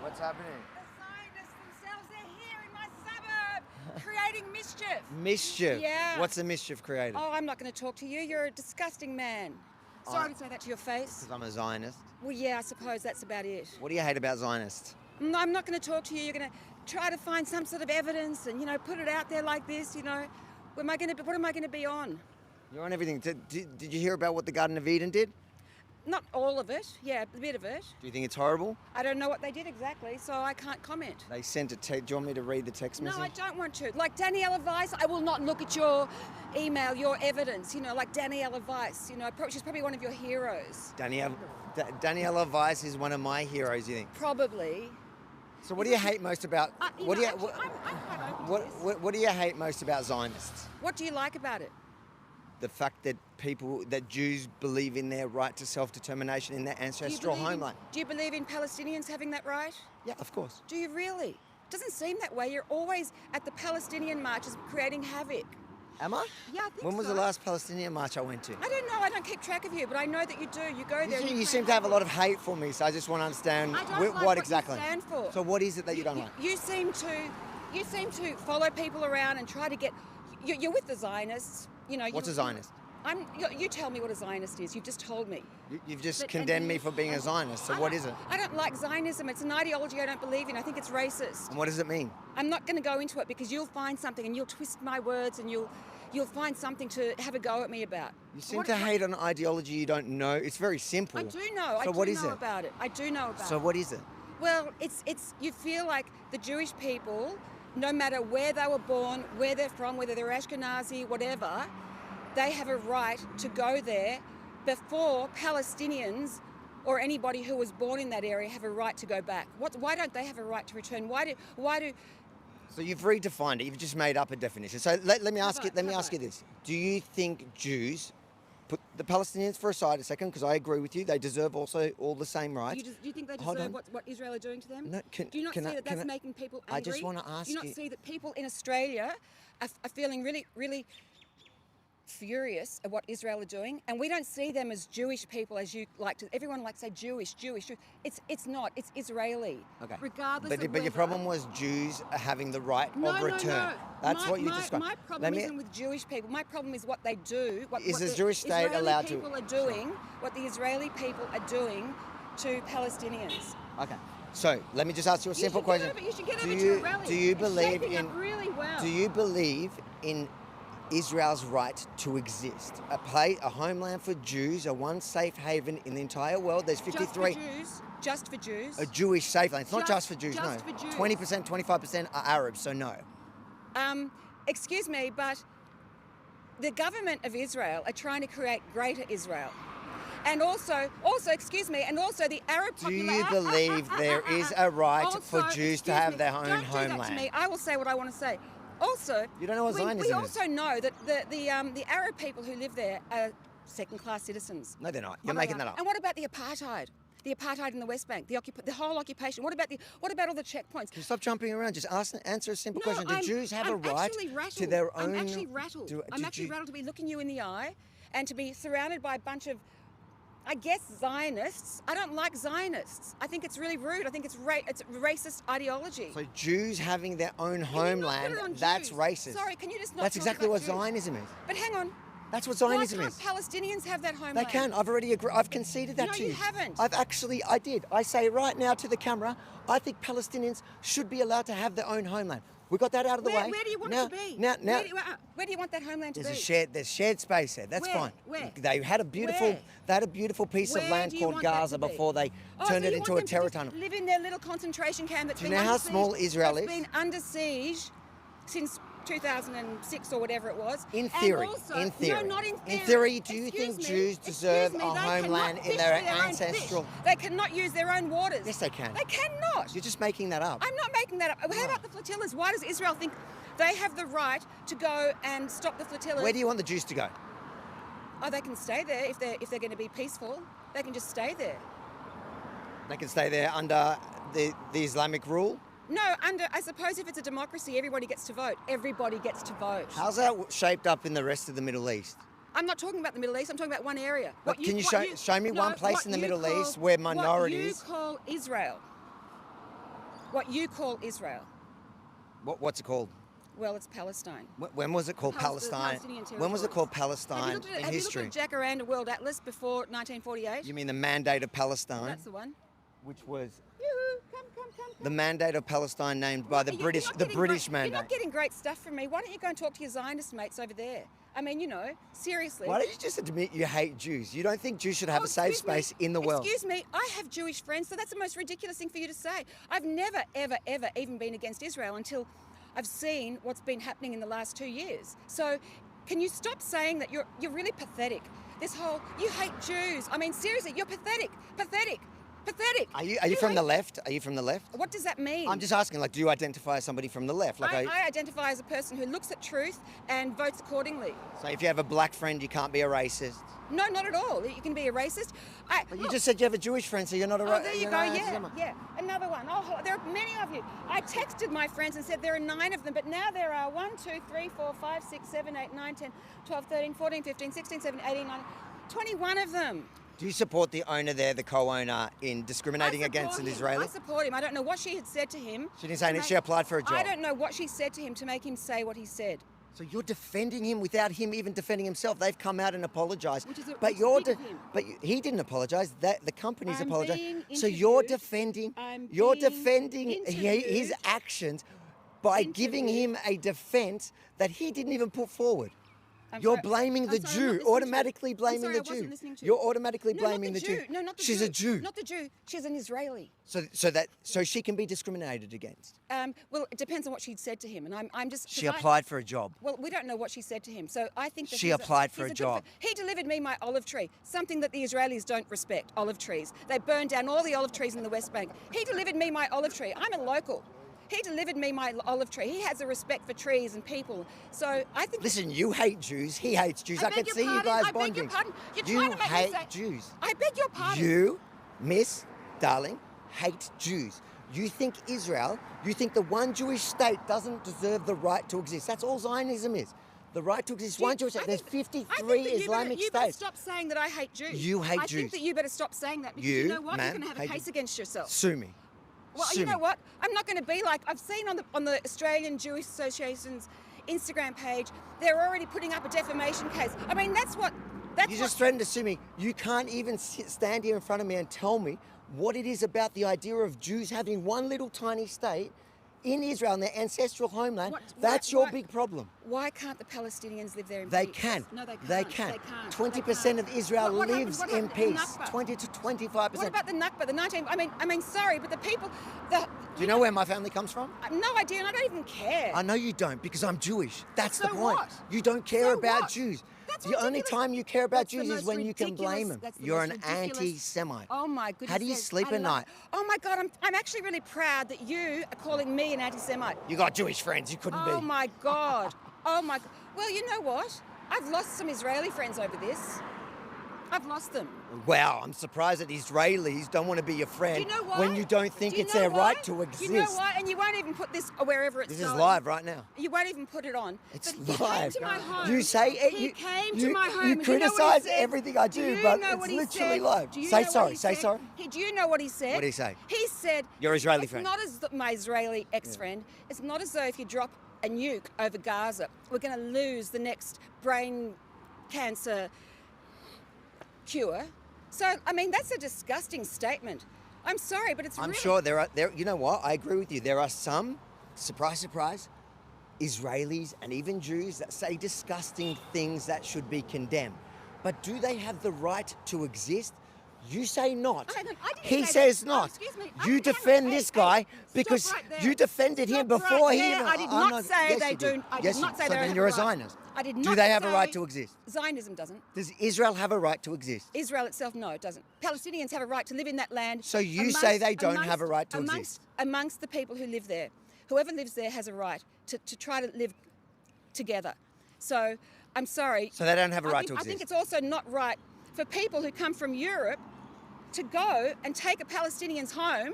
What's happening? The Zionists themselves, they're here in my suburb, creating mischief. Mischief? Yeah. What's the mischief created? Oh, I'm not going to talk to you. You're a disgusting man. Sorry to say that to your face. Because I'm a Zionist. Well, yeah, I suppose that's about it. What do you hate about Zionists? No, I'm not going to talk to you. You're going to try to find some sort of evidence and, put it out there like this, What am I going to be on? You're on everything. Did you hear about what the Garden of Eden did? Not all of it. Yeah, a bit of it. Do you think it's horrible? I don't know what they did exactly, so I can't comment. They sent a text. Do you want me to read the text message? No, I don't want to. Like Daniela Weiss, I will not look at your email, your evidence, like Daniela Weiss. She's probably one of your heroes. Daniela Weiss is one of my heroes, you think? Probably. So what do you hate most about... I'm quite open to this. What do you hate most about Zionists? What do you like about it? The fact that Jews believe in their right to self-determination in their ancestral homeland. Do you believe in Palestinians having that right? Yeah, of course. Do you really? Doesn't seem that way. You're always at the Palestinian marches creating havoc. Am I? Yeah, I think When was so. the last Palestinian march I went to? I don't know. I don't keep track of you, but I know that you do. You go there. You seem to have a lot of hate for me, so I just want to understand I don't like what exactly. you stand for. So what is it that you don't like? You seem to follow people around and try to get. You're with the Zionists. What's a Zionist? You tell me what a Zionist is. You've just told me. You've just condemned me for being a Zionist, so what is it? I don't like Zionism. It's an ideology I don't believe in. I think it's racist. And what does it mean? I'm not going to go into it because you'll find something and you'll twist my words and you'll find something to have a go at me about. You seem to hate an ideology you don't know. It's very simple. I do know. So what is it? About it. I do know about it. So what is it? Well, it's you feel like the Jewish people, no matter where they were born, where they're from, whether they're Ashkenazi, whatever, they have a right to go there before Palestinians or anybody who was born in that area have a right to go back. Why don't they have a right to return? Why do? So you've redefined it. You've just made up a definition. So let me ask you. Let me ask you this: do you think Jews, put the Palestinians for aside a second, because I agree with you, they deserve also all the same rights. Do you think they deserve what Israel are doing to them? No, do you not see that's making people angry? I just want to ask you. Do you not see that people in Australia are feeling really, really furious at what Israel are doing, and we don't see them as Jewish people as you like to. Everyone likes to say Jewish. It's not. It's Israeli. Okay. Regardless of but your problem was Jews having the right of return. No. That's what you described. My problem isn't with Jewish people. My problem is what they do. Is the Jewish state allowed to? What the Israeli people are doing to Palestinians. Okay. So let me just ask you a simple question. You should get over to a rally. Do you believe in? Really well. Do you believe in Israel's right to exist? A homeland for Jews, a one safe haven in the entire world. There's 53. Just for Jews. A Jewish safe land. It's not just for Jews, just no. For Jews. 20%, 25% are Arabs, so no. Excuse me, but the government of Israel are trying to create greater Israel. And also, excuse me, and also the Arab population. Do you believe there is a right for Jews to have their own homeland? Don't do that to me. I will say what I want to say. Also, you don't know what Zionism we also know that the Arab people who live there are second-class citizens. No, they're not. You're making that up. And what about the apartheid? The apartheid in the West Bank, the whole occupation. What about all the checkpoints? Can you stop jumping around? Just answer a simple question. Do Jews have a right to their own? I'm actually rattled. I'm actually rattled to be looking you in the eye and to be surrounded by a bunch of, I guess, Zionists. I don't like Zionists. I think it's really rude. I think it's racist ideology. So Jews having their own homeland, that's racist. Sorry, can you just not That's exactly what Jews? Zionism is. But hang on. That's what Zionism is. Why can't Palestinians have that homeland? They can. I've already agreed. I've conceded that to you. No, you haven't. I did. I say right now to the camera, I think Palestinians should be allowed to have their own homeland. We got that out of the way. Where do you want it to be? Where do you want that homeland to be? There's shared space there. That's fine. Where? They had a beautiful piece of land called Gaza before they turned it into a terror tunnel. Live in their little concentration camp that's been under siege. Do you know how small Israel is? It's been under siege since 2006 or whatever it was. In theory. No, not in theory. In theory, do you think Jews deserve a homeland in their ancestral? They cannot use their own waters. Yes, they can. They cannot. You're just making that up. I'm not making that up. How about the flotillas? Why does Israel think they have the right to go and stop the flotillas? Where do you want the Jews to go? Oh, they can stay there if they're going to be peaceful. They can just stay there. They can stay there under the Islamic rule? No, I suppose if it's a democracy, everybody gets to vote. Everybody gets to vote. How's that shaped up in the rest of the Middle East? I'm not talking about the Middle East. I'm talking about one area. Can you show me one place in the Middle East where minorities... What you call Israel. what you call Israel. What's it called? Well, it's Palestine. When was it called Palestine? Palestinian When was it called territories. Palestine in Have history? you looked at Jacaranda World Atlas before 1948? You mean the Mandate of Palestine, That's the one. which was Yoo-hoo, come. the Mandate of Palestine named by the You're British, not the getting British great, Mandate. You're not getting great stuff from me. Why don't you go and talk to your Zionist mates over there? I mean, seriously. Why don't you just admit you hate Jews? You don't think Jews should have Oh, a safe excuse me. space in the world? Excuse me, I have Jewish friends, so that's the most ridiculous thing for you to say. I've never, ever, ever even been against Israel until I've seen what's been happening in the last 2 years. So can you stop saying that you're really pathetic? This whole, you hate Jews. I mean, seriously, you're pathetic. Are you from the left? Are you from the left? What does that mean? I'm just asking, do you identify as somebody from the left? I identify as a person who looks at truth and votes accordingly. So if you have a black friend, you can't be a racist. No, not at all. You can be a racist. But you just said you have a Jewish friend, so you're not a racist. Oh, there you go. Yeah. Another one. Oh, there are many of you. I texted my friends and said there are 9 of them, but now there are 1, 2, 3, 4, 5, 6, 7, 8, 9, 10, 12, 13, 14, 15, 16, 17, 18, 19, 21 of them. Do you support the owner there, the co-owner, in discriminating against an Israeli? I support him. I don't know what she had said to him. She didn't say anything. She applied for a job. I don't know what she said to him to make him say what he said. So you're defending him without him even defending himself. They've come out and apologised. Which is But big you're of him. but he didn't apologise. The company's I'm apologised. being So you're interviewed. defending I'm you're being defending his interviewed. actions by giving him a defence that he didn't even put forward. You're blaming the Jew, automatically blaming the Jew. You're automatically blaming the Jew. No, not the Jew. She's a Jew. Not the Jew. She's an Israeli. So she can be discriminated against. Well, it depends on what she'd said to him, and I'm just. She applied for a job. Well, we don't know what she said to him, so I think that She applied for a job. He delivered me my olive tree, something that the Israelis don't respect. Olive trees. They burned down all the olive trees in the West Bank. He delivered me my olive tree. I'm a local. He delivered me my olive tree. He has a respect for trees and people. So I think. Listen, you hate Jews. He hates Jews. I can see you guys bonding. I beg your pardon. You're You trying to make me hate say, Jews. I beg your pardon. You, Miss Darling, hate Jews. You think Israel, you think the one Jewish state doesn't deserve the right to exist. That's all Zionism is. The right to exist. One Jewish state. There's 53 Islamic You better states. stop saying that I hate Jews. You hate I Jews. think that you better stop saying that because you know what? You're going to have a case against yourself. Sue me. Well, Sue you know me. what? I'm not going to be like I've seen on the Australian Jewish Association's Instagram page. They're already putting up a defamation case. I mean, You just threatened to sue me. You can't even stand here in front of me and tell me what it is about the idea of Jews having one little tiny state in Israel, in their ancestral homeland. That's your big problem. Why can't the Palestinians live there in They peace? can. No, they can't. They can. They can't. 20% of Israel What lives happened- in what happened peace. to the Nakba? 20 to 25%. What about the Nakba? The 19. I mean, sorry, but the people. Do you know where my family comes from? No idea, and I don't even care. I know you don't because I'm Jewish. That's the So point. what? You don't care So about what? Jews. That's The only ridiculous. time you care about That's the Jews is most when you can ridiculous- blame them. that's the You're most an ridiculous- anti-Semite. Oh my goodness. How do you yes, sleep I at love- night? Oh my God, I'm actually really proud that you are calling me an anti-Semite. You got Jewish friends. You couldn't Oh be. my God. Oh my. Well, you know what? I've lost some Israeli friends over this. I've lost them. Wow, I'm surprised that Israelis don't want to be your Do friend you know why? when you don't think Do you it's know their why? right to exist. Do you know why? And you won't even put this wherever it's This is going. live right now. You won't even put it on. It's But he live. came to my home. You say it. He came you, to my home. You and you know what he criticize said? everything I do, you but know it's what he literally said? live. Do you Say know what sorry. he Say said? sorry. Do you know what he said? What did he say? He said, Your Israeli it's friend. not as my Israeli ex-friend. It's not as though if you drop a nuke over Gaza, we're going to lose the next brain cancer cure. So, I mean, that's a disgusting statement. I'm sorry, but it's I'm really... sure there are. You know what? I agree with you. There are some, surprise, surprise, Israelis and even Jews that say disgusting things that should be condemned. But do they have the right to exist? You say not. I didn't He say says that. not. Excuse me. You defend this guy because you defended him before he even. I did Oh, not no, say yes, they you did. do. I Yes, did not you- say so they then have you're a right. Zionist. I did Do not they have a say- right to exist? Zionism doesn't. Does Israel have a right to exist? Israel itself, no, it doesn't. Palestinians have a right to live in that land. So you say they don't have a right to amongst, exist? Amongst the people who live there. Whoever lives there has a right to try to live together. So, I'm sorry. So they don't have a right to I think exist? it's also not right for people who come from Europe to go and take a Palestinian's home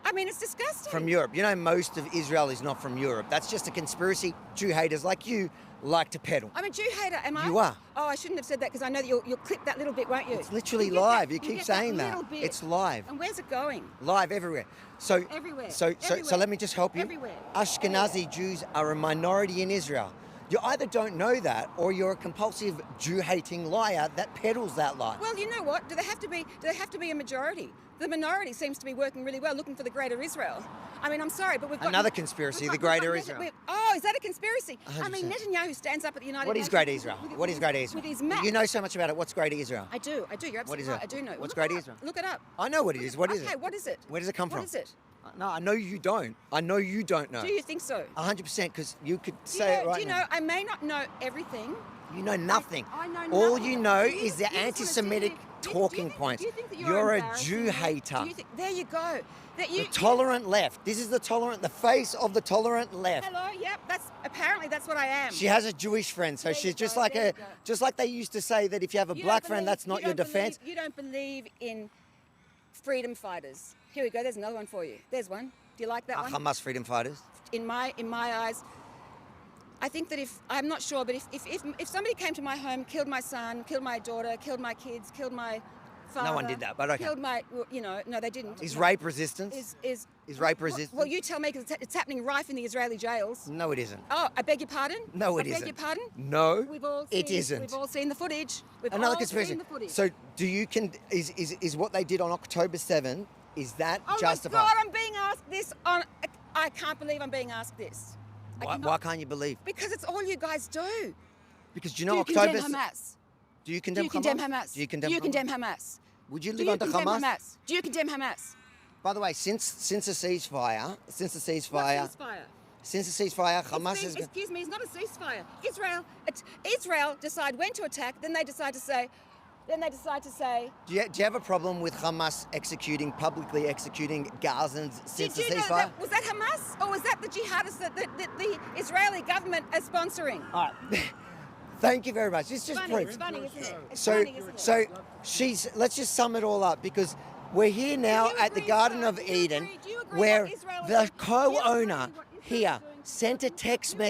I mean, it's disgusting. From Europe. You know, most of Israel is not from Europe. That's just a conspiracy Jew haters like you like to peddle. I'm a Jew hater, am I? You are. Oh, I shouldn't have said that because I know that you'll clip that little bit, won't you? It's literally You get live. that- You keep get saying that. little bit. It's live. And where's it going? Live everywhere. So Everywhere. So Everywhere. let me just help you. Everywhere. Ashkenazi Jews are a minority in Israel. You either don't know that or you're a compulsive Jew-hating liar that peddles that lie. Well, you know what? Do they have to be a majority? The minority seems to be working really well, looking for the greater Israel. I mean, I'm sorry, but we've got Another conspiracy, the greater Israel. Oh, is that a conspiracy? I mean, 100%. Netanyahu stands up at the United What is Nations. Greater Israel? What is Greater Israel? With his map. You know so much about it. What's Greater Israel? I do. You're absolutely What is right. it? I do know. What's Look Greater it up. Israel? Look it up. I know what it is. What is it? Okay, what is it? Where does it come from? What is it? No, I know you don't. I know you don't know. Do you think so? 100% because you could say it right Do you now. know, I may not know everything. You know nothing. I know All nothing. you know Do you- is the you just wanna anti-Semitic sit there- talking points. Do you think that You're a embarrassing Jew me? hater. Do you think, there you go. That The tolerant left. This is the face of the tolerant left. Hello, yep, apparently that's what I am. She has a Jewish friend, so There she's you just go, like there you go. just like they used to say that if you have a You black don't friend, believe- that's not you your don't defense. You don't believe in freedom fighters. Here we go, there's another one for you. There's one. Do you like that one? Hamas freedom fighters. In my eyes, I think that I'm not sure, but if somebody came to my home, killed my son, killed my daughter, killed my kids, killed my father. No one did that, but okay. Killed my, no, they didn't. Is No. rape resistance? Is rape resistance? Well, you tell me because it's happening rife in the Israeli jails. No, it isn't. Oh, I beg your pardon? No, it I isn't. beg your pardon? No, We've all it seen, isn't. We've all seen the footage. We've Another all conspiracy. seen the footage. So, is what they did on October 7th? Is that oh justified? my God, I'm being asked this on. I can't believe I'm being asked this. I Why cannot- can't you believe? Because it's all you guys do. Because you know Do you October. condemn Hamas? Do you Do condemn you condemn Hamas? Hamas? Do you condemn? Do you Hamas? condemn Hamas? Would you Do live you under condemn Hamas? Hamas? Do you condemn Hamas? By the way, since the ceasefire, What ceasefire? Hamas is. Excuse me, it's not a ceasefire. Israel decide when to attack, then they decide to say. Do you have a problem with Hamas publicly executing Gazans since the Did you know ceasefire? that? Was that Hamas or was that the jihadists that the Israeli government is sponsoring? All right. Thank you very much. It's just proof. It's funny, isn't it? It's So, funny, isn't it? let's just sum it all up because we're here now you at the agree, Garden sir? of Do you Eden agree? Do you agree where what Israel is the doing? co-owner Do you agree what Israel here is doing? sent a text Do you agree,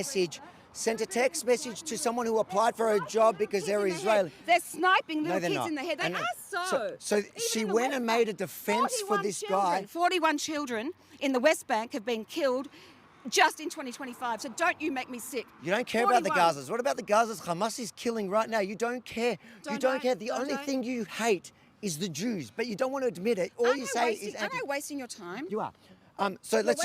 message sir? to someone who applied for a job because they're Israeli. They're sniping No, little they're kids not. in the head. They And, are so Even she in the went West and Bank, made a defense for 41 this children, guy. 41 children in the West Bank have been killed just in 2025. So don't you make me sick. You don't care about the 41. Gazas. What about the Gazas Hamas is killing right now? You don't care. You don't care. The only thing you hate is the Jews, but you don't want to admit it. All you say is Am I wasting your time? You are. So let's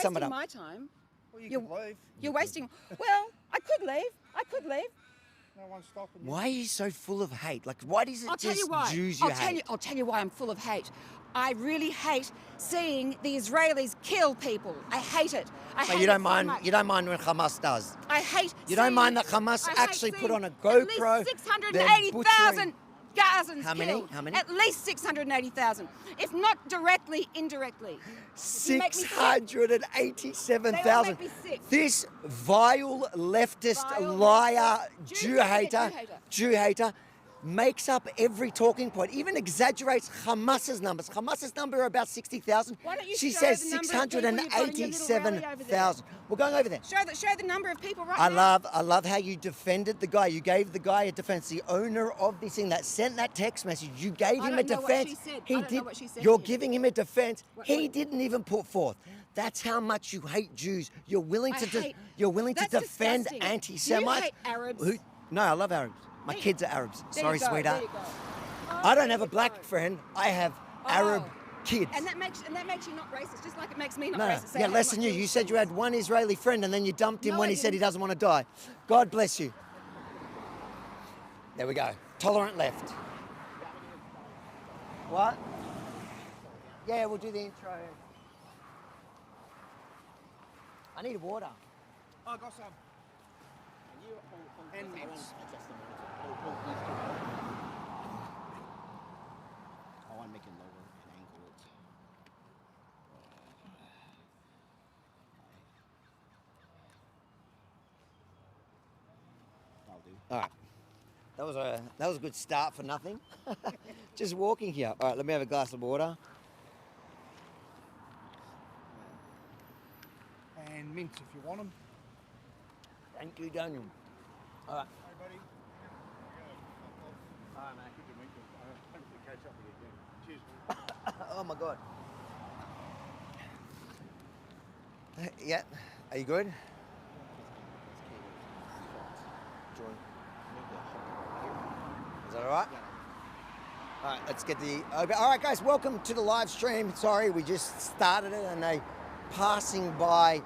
sum it up. My time. Well, you can leave. You're wasting. Well, I could leave. No one's stopping you. Why are you so full of hate? Like, why is it I'll tell just you why. Jews you hate? I'll tell you why I'm full of hate. I really hate seeing the Israelis kill people. I hate it. I So hate you don't it so mind. much. You don't mind when Hamas does. I hate. You don't seeing- mind that Hamas I hate actually put seeing on a At GoPro, least they're 680,000 Gazans How many? killed. How many? At least 680,000. If not directly, indirectly. You make me sick. 687,000. They all make me sick. This vile leftist Vile liar, leftist, Jew hater, Jew hater. makes up every talking point, even exaggerates Hamas's numbers. Hamas's number are about 60,000. Why don't you She show says the number of people you've got in your little rally over there? 687,000. We're going over there. Show the number of people right I now. love how you defended the guy. You gave the guy a defense. The owner of this thing that sent that text message, you gave I him a don't know what defense. she said. He I don't did. know what she said You're to him. giving him a defense. What- He didn't even put forth. That's how much you hate Jews. You're willing to That's defend disgusting. anti-Semites. Do you hate Arabs? No, I love Arabs. My There- kids are Arabs. There Sorry, you go, sweetheart. there you go. I don't there have a you black go. friend. I have Arab kids. And that makes you not racist, just like it makes me not No, racist. Say I yeah, hate less my than you. Jewish You said you friends. had one Israeli friend and then you dumped him No, when I he said he didn't. doesn't want to die. God bless you. There we go. Tolerant left. What? Yeah, we'll do the intro. I need water. I got some. And mints. I want to make it lower and angle it. That'll do. All right. That was a good start for nothing. Just walking here. All right, let me have a glass of water. and mints if you want them. Thank you, Daniel. All right. Hey, buddy. All right, mate. Good to meet you. I hope we catch up with you again. Cheers. Oh my God. Yeah. Are you good? Join. Is that all right? All right, let's get the... All right, guys, welcome to the live stream. Sorry, we just started it and a passing by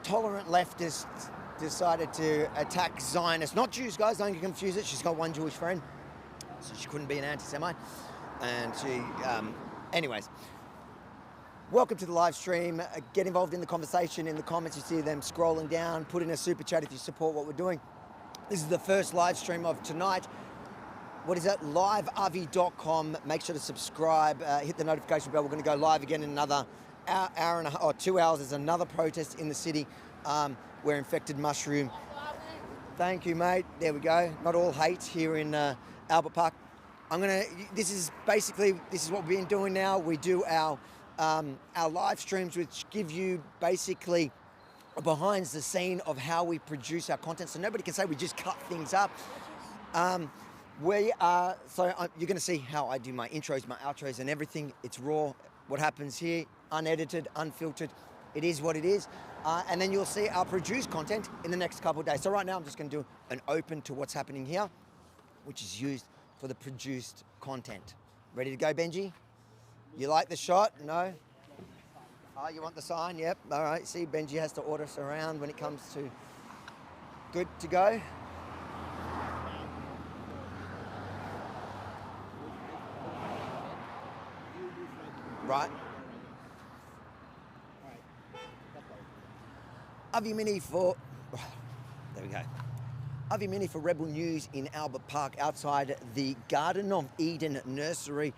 tolerant leftists decided to attack Zionists. Not Jews, guys, don't get confused it. She's got one Jewish friend, so she couldn't be an anti-Semite. And she... anyways. Welcome to the live stream. Get involved in the conversation. In the comments, you see them scrolling down. Put in a super chat if you support what we're doing. This is the first live stream of tonight. What is it? liveavi.com. Make sure to subscribe. Hit the notification bell. We're going to go live again in another hour and a half, or 2 hours. There's another protest in the city where infected mushroom. Thank you, mate. There we go. Not all hate here in Albert Park. This is what we've been doing now. We do our live streams, which give you basically a behind the scene of how we produce our content, so nobody can say we just cut things up. You're going to see how I do my intros, my outros, and everything. It's raw. What happens here, unedited, unfiltered. It is what it is. And then you'll see our produced content in the next couple of days. So right now, I'm just going to do an open to what's happening here, which is used for the produced content. Ready to go, Benji? You like the shot? No? Oh, you want the sign? Yep. All right. See, Benji has to order us around when it comes to good to go. Right. Avi Mini for... There we go. Avi Mini for Rebel News in Albert Park outside the Garden of Eden Nursery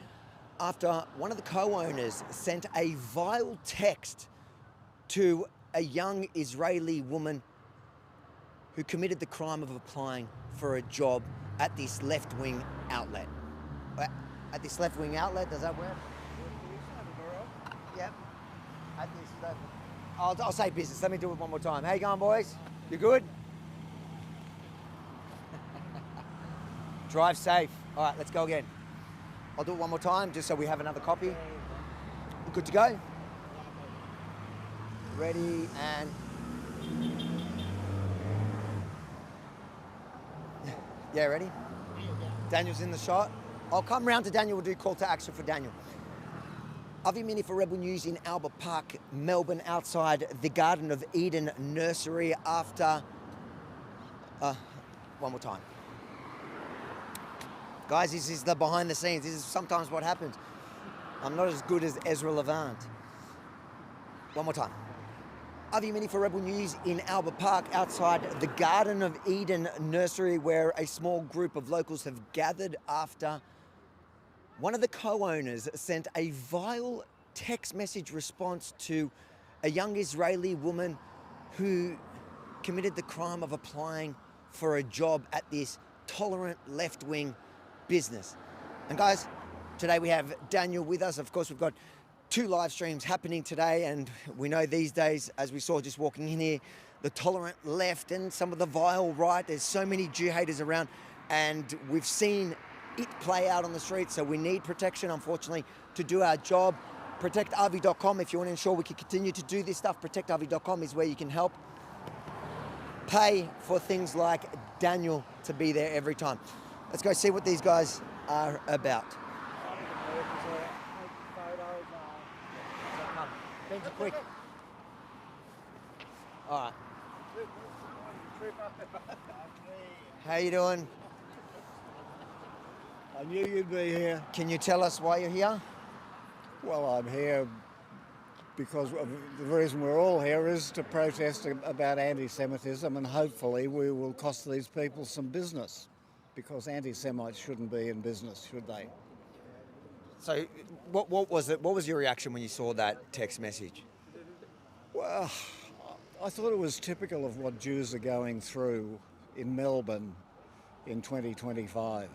after one of the co-owners sent a vile text to a young Israeli woman who committed the crime of applying for a job at this left-wing outlet. At this left-wing outlet, does that work? Yep. At this I'll say business. Let me do it one more time. How you going, boys? You good? Drive safe. All right, let's go again. I'll do it one more time just so we have another copy. Good to go? Ready and... Yeah, ready? Daniel's in the shot. I'll come round to Daniel. We'll do call to action for Daniel. Avi Mini for Rebel News in Albert Park, Melbourne, outside the Garden of Eden Nursery after... one more time. Guys, this is the behind the scenes. This is sometimes what happens. I'm not as good as Ezra Levant. One more time. Avi Mini for Rebel News in Albert Park outside the Garden of Eden Nursery, where a small group of locals have gathered after one of the co-owners sent a vile text message response to a young Israeli woman who committed the crime of applying for a job at this tolerant left-wing business. And guys, today we have Daniel with us. Of course, we've got 2 live streams happening today, and we know these days, as we saw just walking in here, the tolerant left and some of the vile right, there's so many Jew haters around, and we've seen it play out on the streets, so we need protection, unfortunately, to do our job. ProtectAvi.com, if you want to ensure we can continue to do this stuff, ProtectAvi.com is where you can help pay for things like Daniel to be there every time. Let's go see what these guys are about. Benji, quick. All right. How you doing? I knew you'd be here. Can you tell us why you're here? Well, I'm here because the reason we're all here is to protest about anti-Semitism, and hopefully we will cost these people some business, because anti-Semites shouldn't be in business, should they? So what was it? What was your reaction when you saw that text message? Well, I thought it was typical of what Jews are going through in Melbourne in 2025.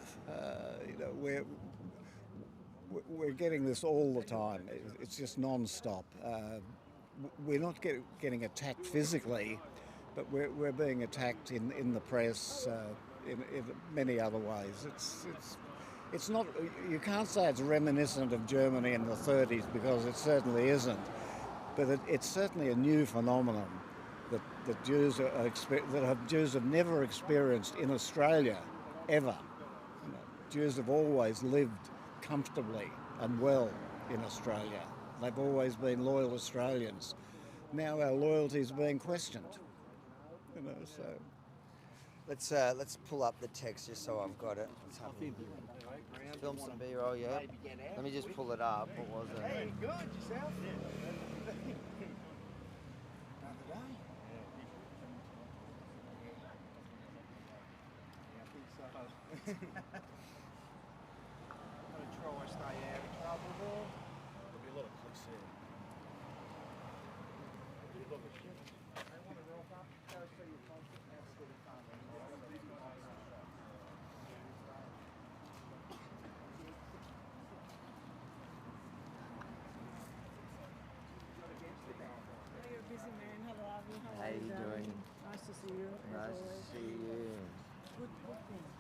We're getting this all the time. It's just non-stop. we're not getting attacked physically, but we're being attacked in the press, in many other ways. It's not. You can't say it's reminiscent of Germany in the 30s because it certainly isn't. But it's certainly a new phenomenon that Jews Jews have never experienced in Australia, ever. You know, Jews have always lived comfortably and well in Australia. They've always been loyal Australians. Now our loyalty is being questioned. You know, so Let's pull up the text just so I've got it. Let's have film some B-roll, yeah. Let me just pull it up. What was it? Hey, good, yourself? I'm gonna try and stay out of trouble though. There'll be a lot of clicks here. I want to rock up, go see your concert, that's sort of fun. You're a busy man. Hello, Avi. How are you doing? Nice to see you. as Nice to always. see you. Good things.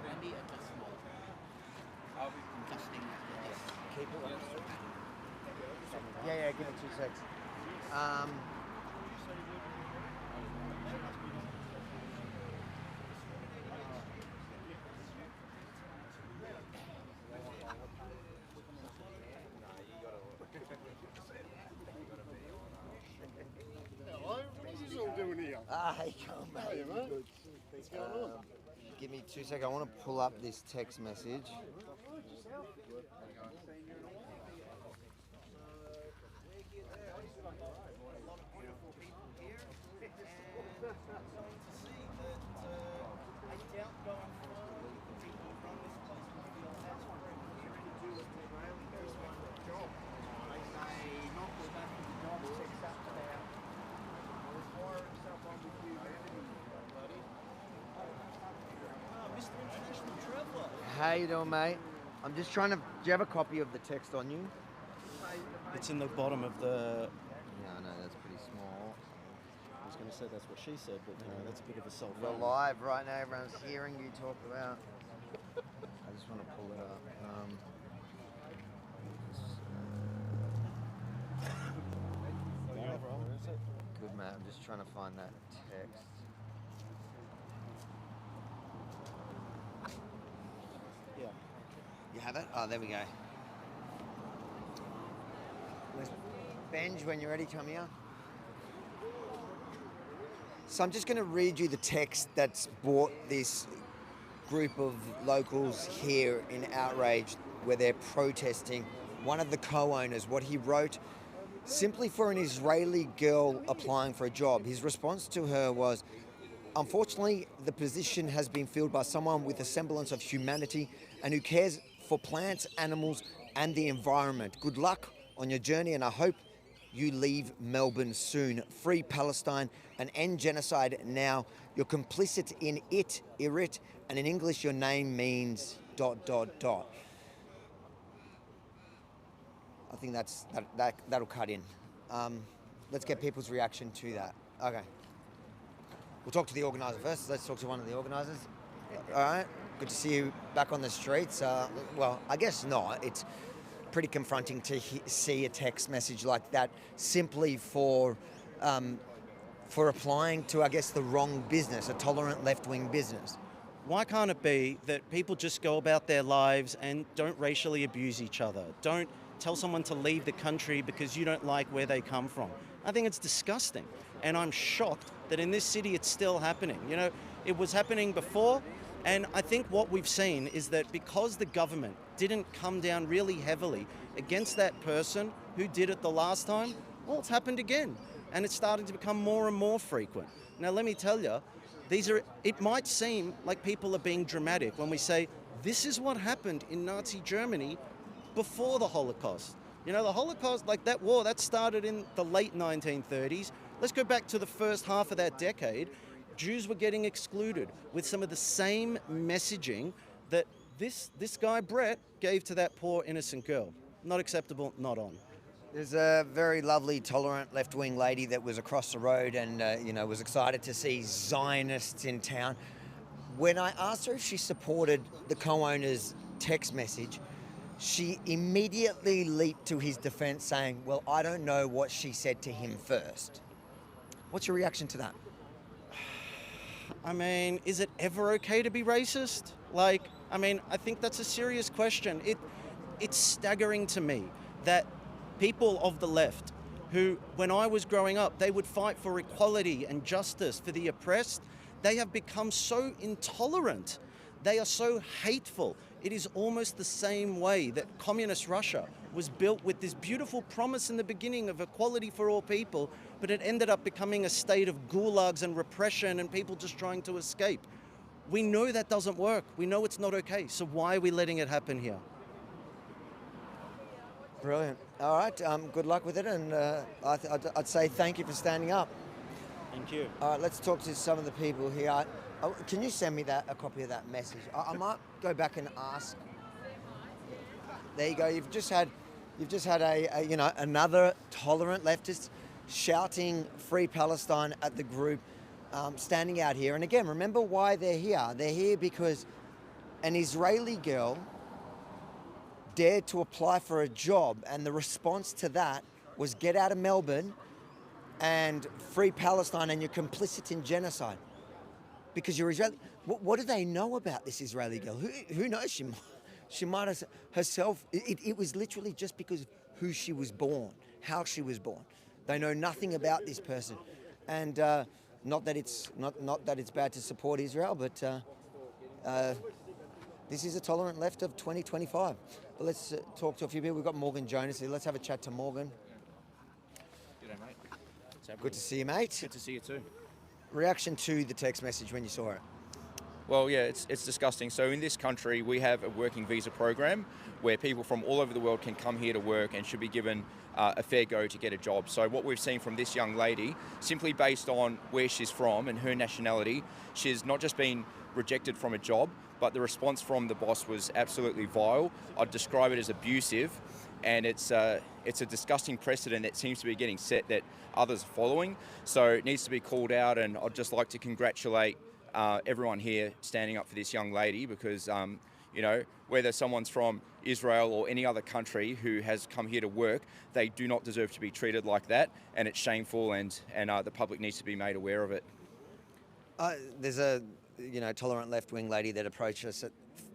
Andy, a small. Dusting Keep it. Yeah, give me 2 secs. Hello, what's this all doing here? Hey, come on, mate. Hey, mate. Good. What's going on? Give me 2 seconds. I want to pull up this text message. How you doing, mate? I'm just trying to. Do you have a copy of the text on you? It's in the bottom of the. Yeah, I know that's pretty small. I was going to say that's what she said, but that's a bit of a cell We're phone. live right now. Everyone's hearing you talk about. I just want to pull it up. Good, Matt. I'm just trying to find that text. Yeah. You have it? Oh, there we go. Benj, when you're ready, come here. So I'm just going to read you the text that's brought this group of locals here in outrage where they're protesting. One of the co-owners, what he wrote, simply for an Israeli girl applying for a job. His response to her was, unfortunately, the position has been filled by someone with a semblance of humanity and who cares for plants, animals, and the environment. Good luck on your journey, and I hope you leave Melbourne soon. Free Palestine and end genocide now. You're complicit in it, Irit, and in English your name means ... I think that'll cut in. Let's get people's reaction to that. Okay. We'll talk to the organiser first. Let's talk to one of the organisers. All right. Good to see you back on the streets. Well, I guess not. It's pretty confronting to see a text message like that simply for applying to, I guess, the wrong business, a tolerant left-wing business. Why can't it be that people just go about their lives and don't racially abuse each other? Don't tell someone to leave the country because you don't like where they come from. I think it's disgusting. And I'm shocked that in this city it's still happening. You know, it was happening before, and I think what we've seen is that because the government didn't come down really heavily against that person who did it the last time, well, it's happened again, and it's starting to become more and more frequent. Now, let me tell you, it might seem like people are being dramatic when we say this is what happened in Nazi Germany before the Holocaust. You know, the Holocaust, like that war, that started in the late 1930s. Let's go back to the first half of that decade. Jews were getting excluded with some of the same messaging that this guy, Brett, gave to that poor innocent girl. Not acceptable, not on. There's a very lovely, tolerant left-wing lady that was across the road and, was excited to see Zionists in town. When I asked her if she supported the co-owner's text message, she immediately leaped to his defense saying, well, I don't know what she said to him first. What's your reaction to that? I mean, is it ever okay to be racist? I think that's a serious question. It's staggering to me that people of the left who, when I was growing up, they would fight for equality and justice for the oppressed, they have become so intolerant. They are so hateful. It is almost the same way that communist Russia was built with this beautiful promise in the beginning of equality for all people, but it ended up becoming a state of gulags and repression and people just trying to escape. We know that doesn't work. We know it's not okay. So why are we letting it happen here? Brilliant. All right, good luck with it, and I'd say thank you for standing up. Thank you. All right, let's talk to some of the people here. Can you send me a copy of that message? I might go back and ask. There you go. You've just had another tolerant leftist shouting "Free Palestine" at the group, standing out here. And again, remember why they're here. They're here because an Israeli girl dared to apply for a job, and the response to that was get out of Melbourne and free Palestine, and you're complicit in genocide because you're Israeli. What do they know about this Israeli girl? Who knows? She might have herself. It was literally just because of who she was born, how she was born. They know nothing about this person, and not that it's bad to support Israel, but this is a tolerant left of 2025. But let's talk to a few people. We've got Morgan Jonas here. Let's have a chat to Morgan. G'day, mate. Good to see you, mate. Good to see you too. Reaction to the text message when you saw it? Well, yeah, it's disgusting. So in this country, we have a working visa program where people from all over the world can come here to work and should be given a fair go to get a job. So what we've seen from this young lady, simply based on where she's from and her nationality, she's not just been rejected from a job, but the response from the boss was absolutely vile. I'd describe it as abusive, and it's a disgusting precedent that seems to be getting set that others are following. So it needs to be called out, and I'd just like to congratulate everyone here standing up for this young lady because, whether someone's from Israel or any other country who has come here to work, they do not deserve to be treated like that, and it's shameful, and the public needs to be made aware of it. There's a tolerant left-wing lady that approached us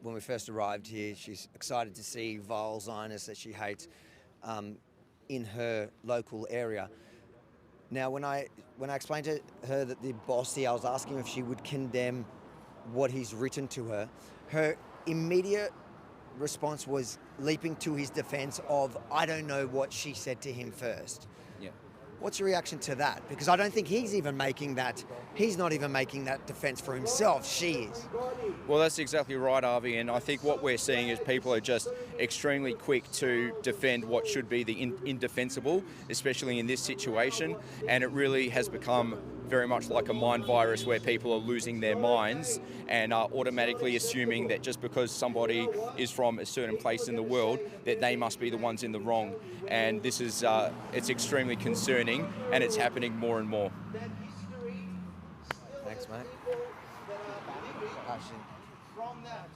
when we first arrived here. She's excited to see vile Zionists that she hates in her local area. Now, when I explained to her that the boss here, I was asking if she would condemn what he's written to her, her immediate response was leaping to his defense of, I don't know what she said to him first. Yeah. What's your reaction to that? Because I don't think he's not even making that defense for himself. She is. Well, that's exactly right, Avi, and I think what we're seeing is people are just extremely quick to defend what should be the indefensible, especially in this situation, and it really has become very much like a mind virus where people are losing their minds and are automatically assuming that just because somebody is from a certain place in the world that they must be the ones in the wrong. And this is, it's extremely concerning, and it's happening more and more. Thanks, mate. From that,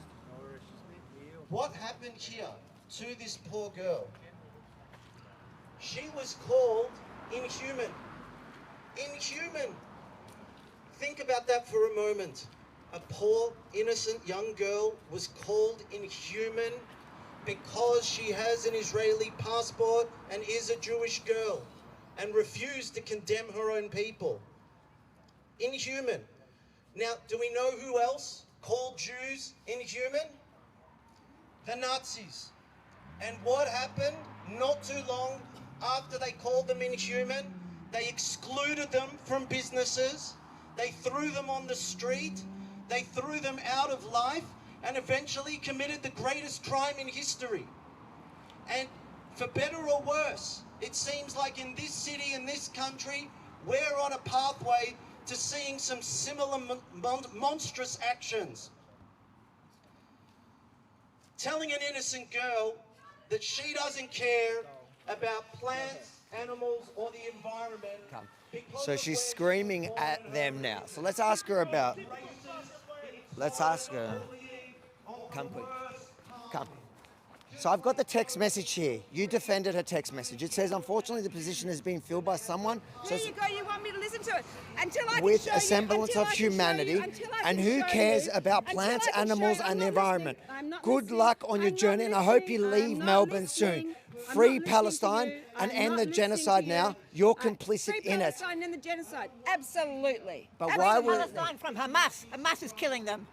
what happened here to this poor girl? She was called inhuman. Inhuman. Think about that for a moment. A poor, innocent young girl was called inhuman because she has an Israeli passport and is a Jewish girl and refused to condemn her own people. inhuman. Now, do we know who else called Jews inhuman? The Nazis. And what happened not too long after they called them inhuman? They excluded them from businesses, they threw them on the street, they threw them out of life, and eventually committed the greatest crime in history. And for better or worse, it seems like in this city, in this country, we're on a pathway to seeing some similar monstrous actions. Telling an innocent girl that she doesn't care about plants, animals, or the environment. Come. So she's screaming at them now. So let's ask her about. Let's ask her. Come quick. Come. So I've got the text message here. You defended her text message. It says, unfortunately, the position has been filled by someone. There you go. You want me to listen to it until I with can show a semblance you, of humanity, and who cares about plants, animals, and the environment? Good luck on your journey, and I hope you leave Melbourne soon. Free Palestine and end the genocide now. You're complicit in it. Free Palestine and the genocide. Absolutely. But why would Palestine from Hamas. Hamas is killing them.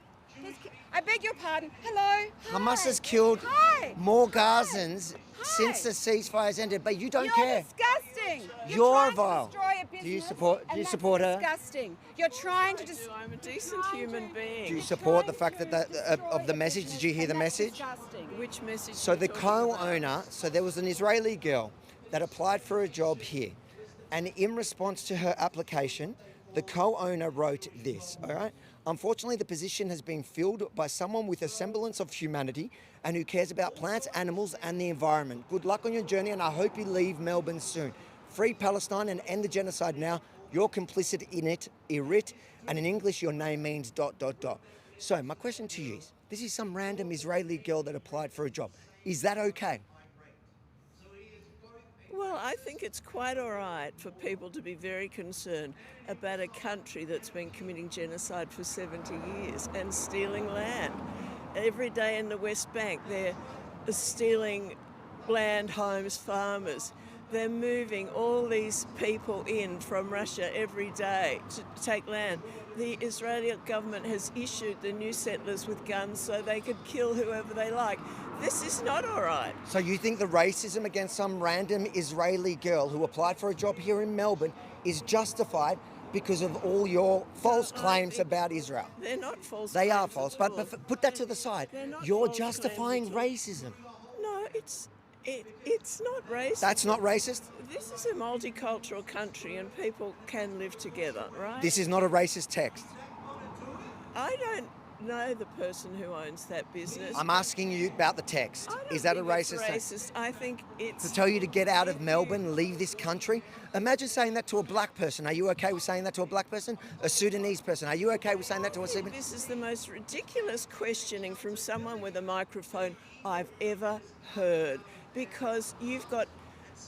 I beg your pardon. Hello. Hamas Hi. has killed Hi. more Gazans Hi. since the ceasefire's ended, but you don't You're care. disgusting. You're trying vile. To destroy a business, Do you support her? Disgusting. You're trying to destroy. I'm a decent human being. Do you support the fact that of the message? Did you hear the message? Disgusting. Which message? So the co-owner, so there was an Israeli girl that applied for a job here, and in response to her application, the co-owner wrote this, all right? Unfortunately, the position has been filled by someone with a semblance of humanity and who cares about plants, animals, and the environment. Good luck on your journey, and I hope you leave Melbourne soon. Free Palestine and end the genocide now. You're complicit in it, irrit, and in English, your name means ... So my question to you is, this is some random Israeli girl that applied for a job. Is that okay? Well, I think it's quite all right for people to be very concerned about a country that's been committing genocide for 70 years and stealing land. Every day in the West Bank, they're stealing land, homes, farmers. They're moving all these people in from Russia every day to take land. The Israeli government has issued the new settlers with guns so they could kill whoever they like. This is not all right. So you think the racism against some random Israeli girl who applied for a job here in Melbourne is justified because of all your false claims about Israel? They're not false. They are claims false, at but all. put that to the side. They're not You're false justifying claims racism. No, it's not racist. That's not racist? This is a multicultural country and people can live together, right? This is not a racist text. I don't know the person who owns that business. I'm asking you about the text. I don't Is that a think racist it's text? racist. I think it's... To tell you to get out of Melbourne, leave this country? Imagine saying that to a black person. Are you okay with saying that to a black person? A Sudanese person. Are you okay with saying that to a Sudanese? This is the most ridiculous questioning from someone with a microphone I've ever heard, because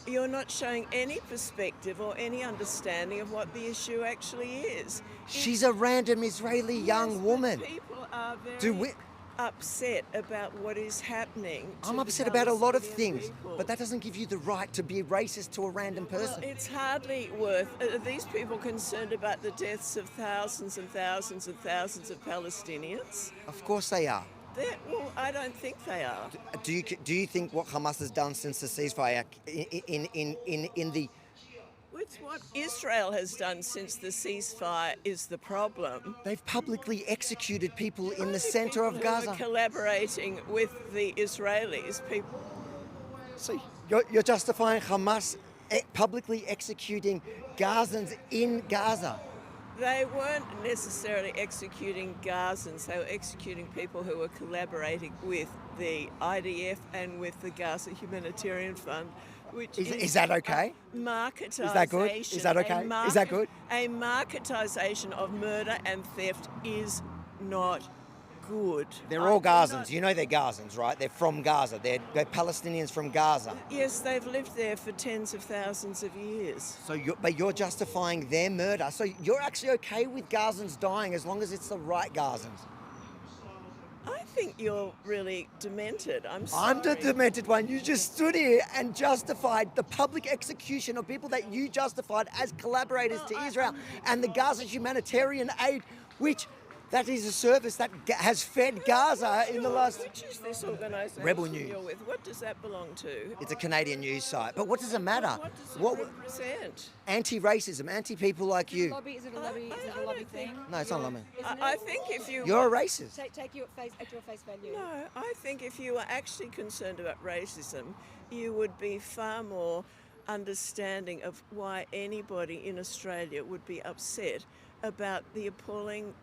you're not showing any perspective or any understanding of what the issue actually is. She's a random Israeli young woman. People are Do very we- upset about what is happening. to I'm the upset about a lot of Palestinian things, people. but that doesn't give you the right to be racist to a random person. Well, it's hardly worth... Are these people concerned about the deaths of thousands and thousands and thousands of Palestinians? Of course they are. Well, I don't think they are. Do you think what Hamas has done since the ceasefire in the... It's what Israel has done since the ceasefire is the problem. They've publicly executed people in the centre of People who Gaza. are collaborating with the Israelis, people... So you're justifying Hamas publicly executing Gazans in Gaza. They weren't necessarily executing Gazans, they were executing people who were collaborating with the IDF and with the Gaza Humanitarian Fund, which Is that okay? Marketisation. Is that good? Is that okay? Is that good? A marketisation of murder and theft is not good. They're all Gazans. You know they're Gazans, right? They're from Gaza. They're Palestinians from Gaza. Yes, they've lived there for tens of thousands of years. So you're justifying their murder. So you're actually okay with Gazans dying as long as it's the right Gazans. I think you're really demented. I'm sorry. I'm the demented one. You just stood here and justified the public execution of people that you justified as collaborators to Israel and the Gaza humanitarian aid, which that is a service that has fed Gaza in the last... Which is this organisation Rebel News. you're with? What does that belong to? It's a Canadian news site. But what does it matter? What does it represent? Anti-racism, anti-people like you. Lobby, is it a lobby? Is it a lobby thing? No, it's not lobby. I think if you... You're a racist. Take you at your face value. No, I think if you were actually concerned about racism, you would be far more understanding of why anybody in Australia would be upset about the appalling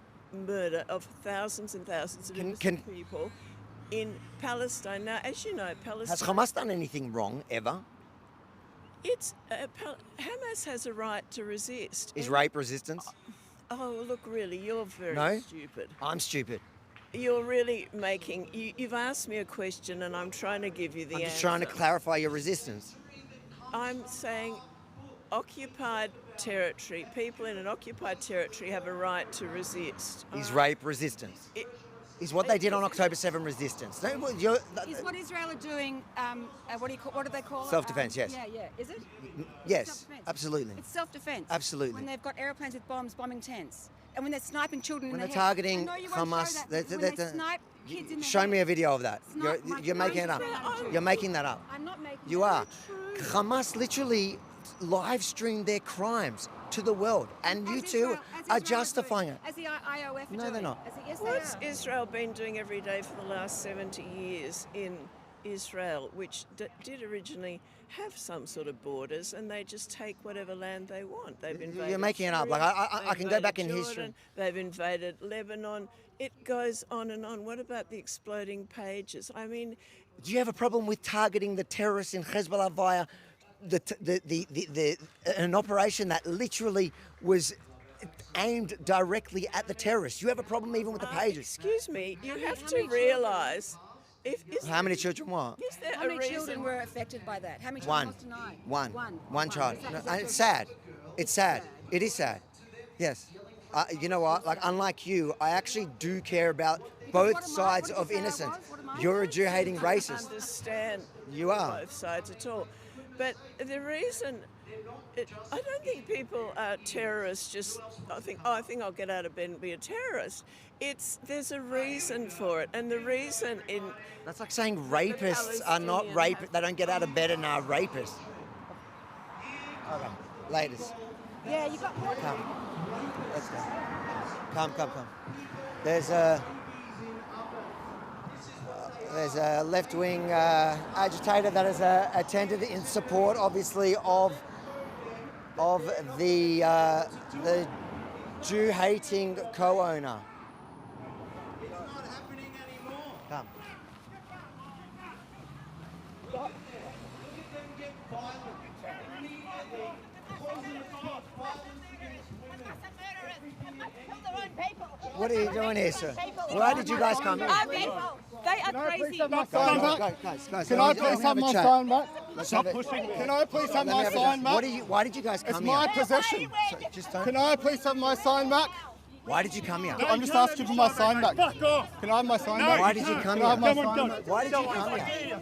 murder of thousands and thousands of innocent people in Palestine. Now, as you know, Palestine... Has Hamas done anything wrong, ever? It's Hamas has a right to resist. Is rape resistance? Oh, look, really, you're very No? stupid. I'm stupid. You're really making... You've asked me a question and I'm trying to give you the answer. I'm just trying to clarify your resistance. I'm saying occupied territory, people in an occupied territory have a right to resist. Is rape resistance? Is what they did on October 7 resistance? Is what Israel are doing, what do they call it? Self-defense, yes. Yeah. Is it? Yes, Self-defense. absolutely. It's self-defense. Absolutely. When they've got aeroplanes with bombs bombing tents. And when they're sniping children When in the they're head. targeting I know you won't Hamas, show that, when they snipe kids in the show head. me a video of that. Snipe You're making it up. You're making that up. I'm not making You it are. up. Hamas literally live streamed their crimes to the world, and you two are justifying it. As the IOF No, they're not. Yes, What's Israel been doing every day for the last 70 years in Israel, which did originally have some sort of borders, and they just take whatever land they want? They've invaded You're making it up. Like I can go back in Jordan, history. They've invaded Lebanon. It goes on and on. What about the exploding pages? I mean, Do you have a problem with targeting the terrorists in Hezbollah via an operation that literally was aimed directly at the terrorists? You have a problem even with the pages? Excuse me, you have to realise. How many children what? Is there How a many reason? children were affected by that? How many One. children lost tonight? One child. No, and it's sad. It's sad. It is sad. Yes. You know what? Like, unlike you, I actually do care about both sides of innocence. You're a Jew-hating racist. I don't understand You are. both sides at all. But the reason, I don't think people are terrorists just, I think I'll get out of bed and be a terrorist. There's a reason for it. And the reason in... That's like saying rapists are not rapists. They don't get out of bed and are rapists. Okay. Ladies. Yeah, you got more. Come. Let's go. Come. There's a left-wing agitator that has attended in support, obviously, of the Jew-hating co-owner. It's not happening anymore. Come. Look at them get violent. Immediately, causing violence against women. What are you doing here, sir? Why did you guys come here? They are crazy. Guys, Can I please have my sign back? Stop pushing me. Can I please have my sign back? Why did you guys It's come my here? possession. Just don't. Can I please have my sign back? Why did you come here? I'm just asking for my sign back. Fuck off. Can I have my sign back? Why did you come Can I have my here? sign back? Why did you come here?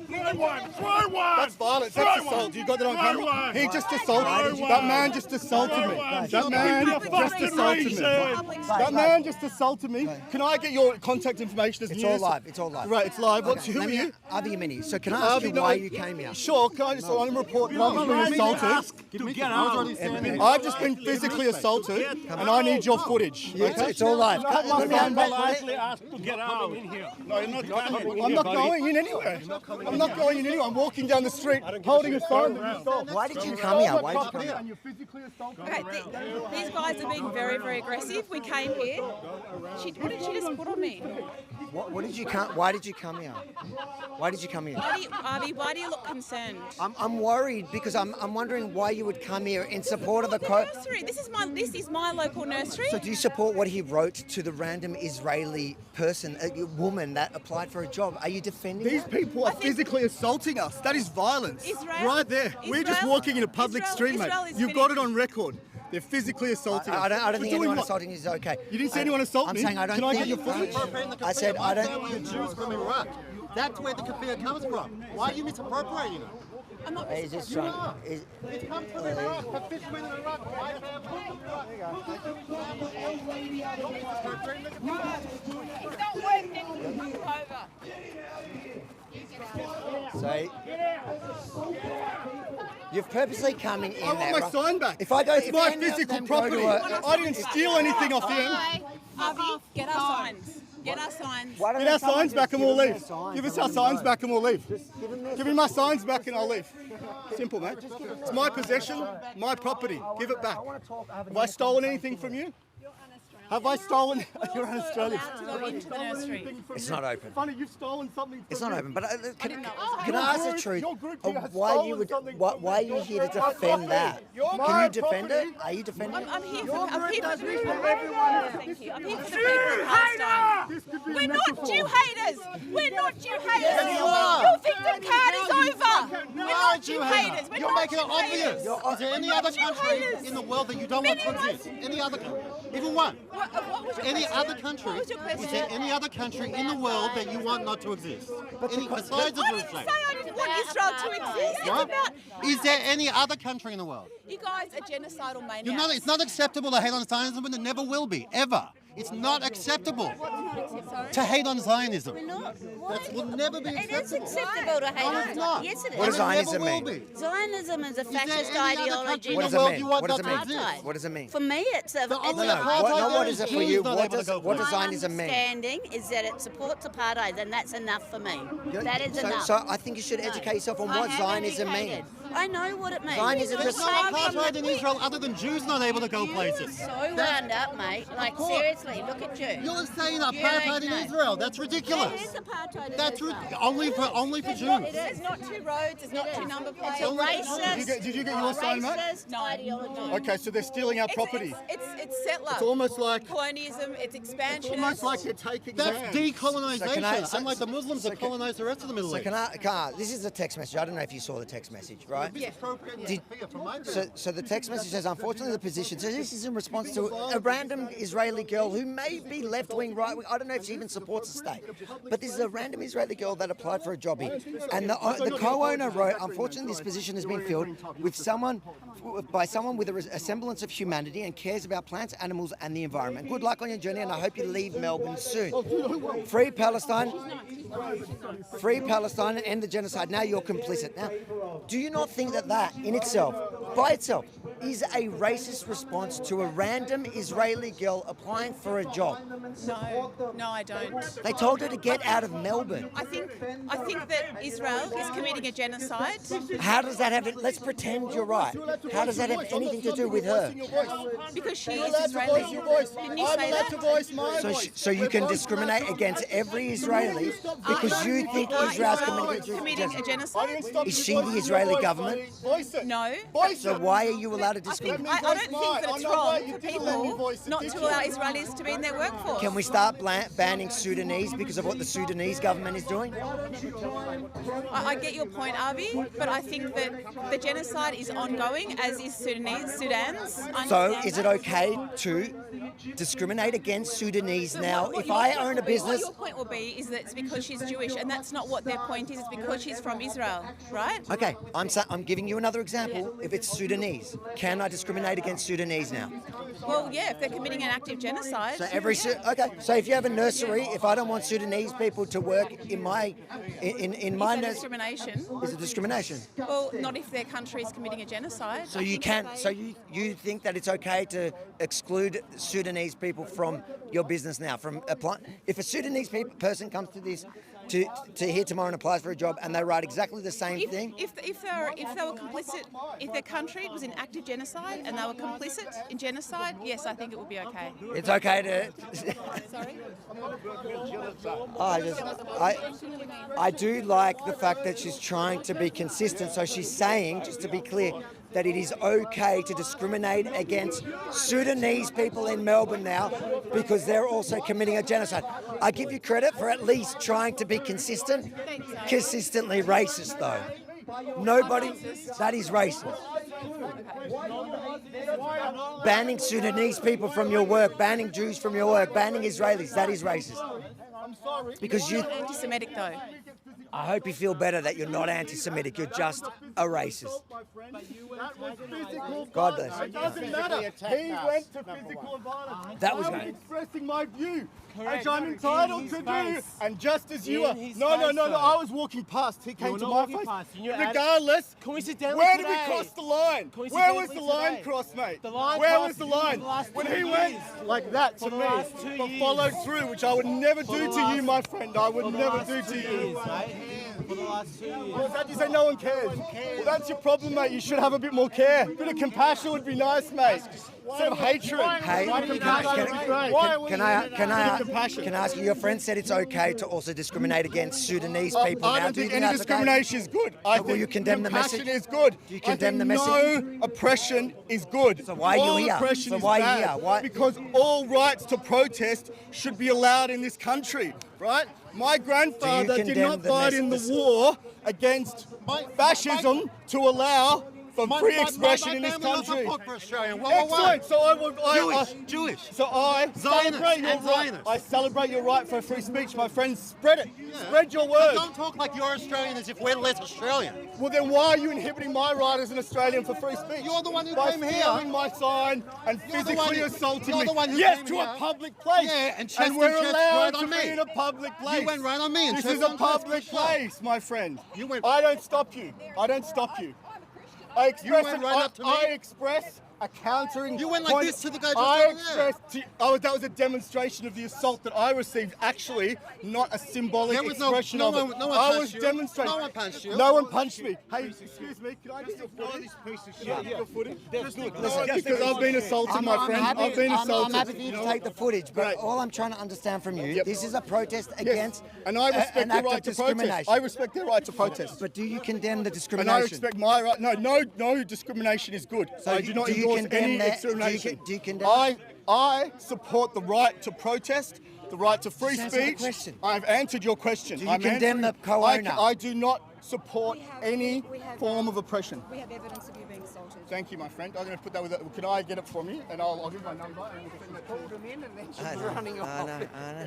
Throw one. That's violence. That's assault. You got that on camera? He just assaulted me. That man just assaulted me. That man just assaulted me. That man just assaulted me. Can I get your contact information as It's news? all live. It's all live. Right, it's live. What's who are you? Avi Mini. So can I ask you why you came here? Sure. Can I just on report that I've been assaulted? To get out. I've just been physically assaulted, and I need your footage. It's all live. Cut my sign back. Politely asked to get out. No, you're not coming. I'm not going in anywhere. I'm not going in anywhere. I'm walking down the street holding a sign that you stole. Why did you come here? Why did you come here? And you're physically assaulting. Okay, these guys are being very, very aggressive. We came here. What did she just put on me? What did you come? Why did you come here? Why did you come here? Why do you look concerned? I'm worried because I'm wondering why you would come here in support of a Nursery. This is my local nursery. So do you support what he wrote to the random Israeli person, a woman that applied for a job? Are you defending These that? people are physically assaulting us. That is violence. Israel- Right there. We're just Israel- walking in a public Israel- street, mate. Israel is You've got it finished. on record. They're physically assaulting us. I don't For think doing anyone what? assaulting you is okay. You didn't see anyone assault I'm me? saying I don't Can I think... get your footage? I said I don't... The Jews from Iraq. That's where the kafir comes from. Why are you misappropriating it? I'm not He's just trying... It comes from Iraq. The fishermen in Iraq. Why It's not working. Come over. So... You've purposely come in I want my sign back. If I go... It's if my any of physical them go to property. I didn't steal anything off him. Avi, get our signs. Get our signs. Why don't Get they our come signs and back just and we'll give them leave. their signs Give us and our let them signs go? back and we'll leave. Give me my signs back and I'll leave. Simple, mate. It's my possession, my property. Give it back. Have I stolen anything from you? Have I stolen? You're an Australian. To go into the nursery. It's not open. Funny, you've stolen something from It's not me. open, but can I Your ask the group- truth? your group of here has why stolen you would? something Why from are me. you here to My defend that? property. Can you defend it? Are you defending it? I'm here Your for the group people. does this for everyone. Thank you. I'm here for the people of Palestine. This could be a We're not metaphor. Jew haters. We're not Jew haters. Yes, you are. Your victim card is over. We're You are not a Jew Jew haters. hater. We're You're not making it Jew obvious. haters. Is there any We're other not Jew country haters. in the world that you don't want to exist? Any other country? Even one. What was your Any question? other country? What was your question? Is there any other country in the world that you want not to exist? Any besides I the didn't Jerusalem? say I didn't want Israel to exist. It's What? about Is there any other country in the world? you guys are genocidal maniacs. You're not, it's not acceptable to hate on Zionism, and it never will be, ever. It's not acceptable to hate on Zionism. That will never be It is acceptable. acceptable to hate No, on it's not. Zionism. Yes, it is. What does And it never Zionism will mean? be. Zionism is a Is there fascist any other ideology. country What in does the it world mean? you want What does not it to mean? exist? Apartheid. What does it mean? For me, it's a. The it's only a- apartheid No, what there is it is for Jews you? not What able to does go what does places. My Zionism mean? understanding is that it supports apartheid, and that's enough for me. That is So, enough. so I think you should educate yourself on I what am Zionism educated. means. I know what it means. Zionism There's just- no apartheid in Israel other than Jews not able to go places. So wound up, mate. Like, course. seriously, look at you. You're saying You apartheid don't in know. Israel. That's ridiculous. There is apartheid in That's Israel. only for Jews. There's not two roads, there's not two number plates. It's a racist. Did you get your sign, mate? Racist ideology. Okay, so they're stealing our property. It's settler. It's almost like colonialism, it's expansionist. almost like they're taking That's land. decolonization. Unlike the Muslims that colonize the rest of the Middle So East. can I, this is a text message. I don't know if you saw the text message, right? So the text message says, unfortunately, the position. So this is in response to a random Israeli girl who may be left-wing, right-wing. I don't know if she even supports the state. But this is a random Israeli girl that applied for a job here. And the co-owner wrote, unfortunately, this position has been filled with by someone with a semblance of humanity and cares about plants, animals, and the environment. Good luck on your journey, and I hope you leave Melbourne soon. Free Palestine. Free Palestine and end the genocide. Now you're complicit. Now, do you not think that that in itself, by itself, is a racist response to a random Israeli girl applying for a job? No, I don't. They told her to get out of Melbourne. I think that Israel is committing a genocide. How does that have it? Let's pretend you're right. How does that have anything to do with her? Because she You're is allowed to Israeli. voice your voice. Didn't you I'm say allowed that? to voice my So, voice. so you can discriminate against every Israeli because you think Israel's committing a genocide? Is she the Israeli government? Voice it. No. So why are you allowed to I discriminate? don't think that it's wrong for people not to allow Israelis to be in their workforce. Can we start banning Sudanese because of what the Sudanese government is doing? I get your point, Avi, but I think that the genocide is ongoing, as is Sudan's. So is it okay to discriminate against Sudanese now? If I own a business... What your point will be is that it's because she's Jewish, and that's not what their point is. It's because she's from Israel, right? Okay, I'm giving you another example. If it's Sudanese, can I discriminate against Sudanese now? Well, yeah, if they're committing an active genocide. So so if you have a nursery, if I don't want Sudanese people to work in my nursery, discrimination. is it discrimination? Well, not if their country is committing a genocide. So you can. So you think that it's okay to exclude Sudanese people from your business now? From if a Sudanese person comes to this to here tomorrow and applies for a job and they write exactly the same thing. If they were complicit, if their country was in active genocide and they were complicit in genocide, yes, I think it would be okay. It's okay to. Sorry. I do like the fact that she's trying to be consistent. So she's saying, just to be clear, that it is okay to discriminate against Sudanese people in Melbourne now because they're also committing a genocide. I give you credit for at least trying to be consistent. Consistently racist, though. Nobody, that is racist. Banning Sudanese people from your work, banning Jews from your work, banning Israelis, that is racist. Because you... Anti-Semitic though. I hope you feel better that you're not anti-Semitic, you're just a racist. God bless. It doesn't matter. He went to physical violence. That was I'm great. expressing my view, Correct. which I'm entitled to do, face. and just as you In are. his No, face, I though. was walking past. He came were to not my walking face. past, and you're Regardless, coincidentally where did we today- cross the line? Where was the line crossed, mate? The line Where crossed was the for line? the last When 2 he went years. like that to For the me, last 2 but years. followed through, which I would never For do the to you, last- my friend. I would For the never last do 2 to you. years, mate. For the last 2 years. Well, that you say no one cares. Well, that's your problem, mate. You should have a bit more care. A bit of compassion would be nice, mate. Instead of hatred. Hey, can I ask you, your friend said it's okay to also discriminate against Sudanese people. I Now, don't do you think think any that's discrimination is good. I Will think you condemn the compassion message? is good. Do you condemn the I think message? no oppression is good. So why are you all here? Oppression So is why are you bad. here? Why- Because all rights to protest should be allowed in this country, right? My grandfather did condemn not the fight in the message? war against fascism to allow for free expression in this family doesn't country. vote for Australia. Excellent. So I would. Jewish. So I Zionists celebrate your and right. Zionists. I celebrate your right for free speech, my friends. Spread it. Spread your word. Don't talk like you're Australian as if we're less Australian. Well, then why are you inhibiting my right as an Australian for free speech? You're the one who By came here. stealing my sign and You're the one physically who- assaulting you're me. the one who Yes, came to here. a public place. Yeah, and chest we're to chest allowed right to on be me. in a public place. You went right on me and This chest is a on chest public for sure. place, my friend. You went- I don't stop you. I don't stop you. I express went right up to me. I express a countering. You went like point- this to the guy just I over there. expressed. That was a demonstration of the assault that I received. Actually, not a symbolic There was no- expression no of one- it. no one I punched was you. demonstrating. No one punched you. No one punched me. Hey, excuse me. Can I get your footage? Your footage? That's good. Because I've been assaulted, my friend. I've been assaulted. I'm happy for you to take the footage, but Great. all I'm trying to understand from you, Yep. this is a protest against And I respect an their act of right to discrimination. protest. I respect their right to protest. But do you condemn the And I discrimination? respect my right. No discrimination is good. So I do not do you endorse condemn any that- discrimination. do you condemn- I support the right to protest, the right to free Just answer the speech. question. I've answered your question. Do you I'm condemn answering- the co-owner? I do not support any we have, form of oppression. We have evidence of you being assaulted. Thank you, my friend. I'm going to put that with. Can I get it for me? And I'll give my number. And we'll send that to you. I know.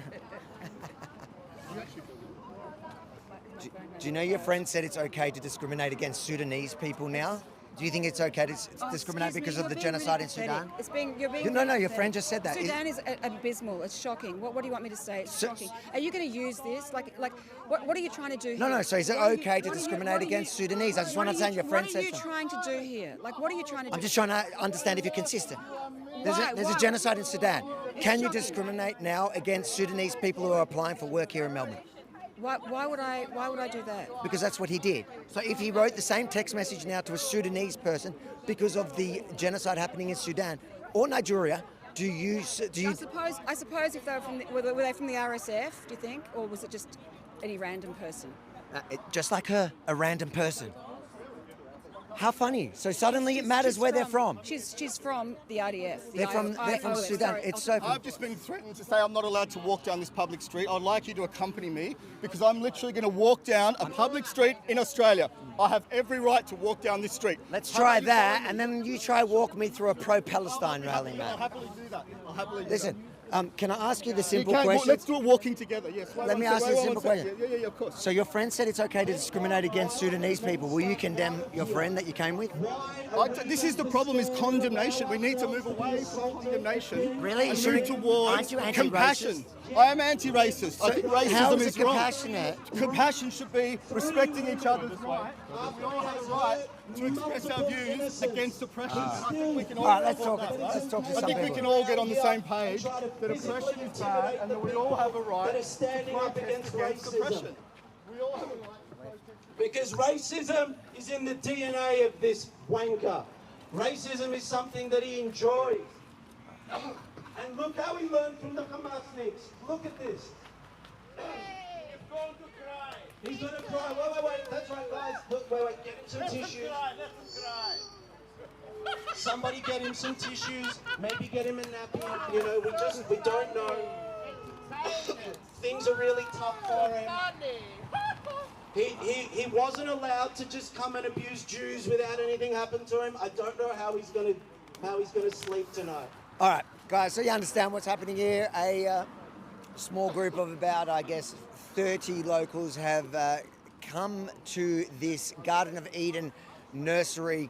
Do you know your friend said it's okay to discriminate against Sudanese people now? Do you think it's okay to discriminate because of the genocide in Sudan? You're being No, your pathetic. friend just said that. Sudan is abysmal. It's shocking. What do you want me to say? It's So- shocking. Are you going to use this? What are you trying to do here? No, so is it What are you- okay to what are you- discriminate what are you- against Sudanese? I just want to understand your friend said What are you something. trying to do here? What are you trying to do? I'm just trying to understand if you're consistent. There's a Why? genocide in Sudan. Can you discriminate now against Sudanese people who are applying for work here in Melbourne? Why would I do that? Because that's what he did. So if he wrote the same text message now to a Sudanese person because of the genocide happening in Sudan or Nigeria, do you? I suppose if they were were they from the RSF? Do you think, or was it just any random person? Just like her, a random person. How funny. So suddenly it matters where they're from. She's from the RDF. They're from Sudan. It's so funny. I've just been threatened to say I'm not allowed to walk down this public street. I'd like you to accompany me because I'm literally going to walk down a public street in Australia. I have every right to walk down this street. Let's try that, and then you try walk me through a pro-Palestine rally, I'll man. happily do that. I'll happily do Listen, can I ask you the that. simple You can- question? Let's do it walking together. Yes. Let me ask you a simple question. Yeah, of course. So your friend said it's okay to discriminate against Sudanese people. Will you condemn your friend that you came with? This is the problem: is condemnation. We need to move away from condemnation. Really? And You move shouldn't- towards aren't you anti-racist? compassion. I am anti-racist. I think racism how is is it wrong. compassionate? Compassion should be respecting each other's right. We all have a right to express our views against oppression. And I think we can all. All right, let's support talk- that, let's right? talk to I some think we people. can all get on the same page that oppression is bad, and that we all have a right that are standing to up protest against against racism. oppression. We all have a right to protest. Because racism is in the DNA of this wanker. Racism is something that he enjoys. And look how he learned from the Hamasniks. Look at this. He's going to cry. Wait. That's right, guys. Look, wait. Get him some tissues. Somebody get him some tissues. Maybe get him a nappy. You know, we don't know. Things are really tough for him. He wasn't allowed to just come and abuse Jews without anything happening to him. I don't know how he's gonna sleep tonight. All right, guys, so you understand what's happening here. A small group of about, I guess, 30 locals have come to this Garden of Eden nursery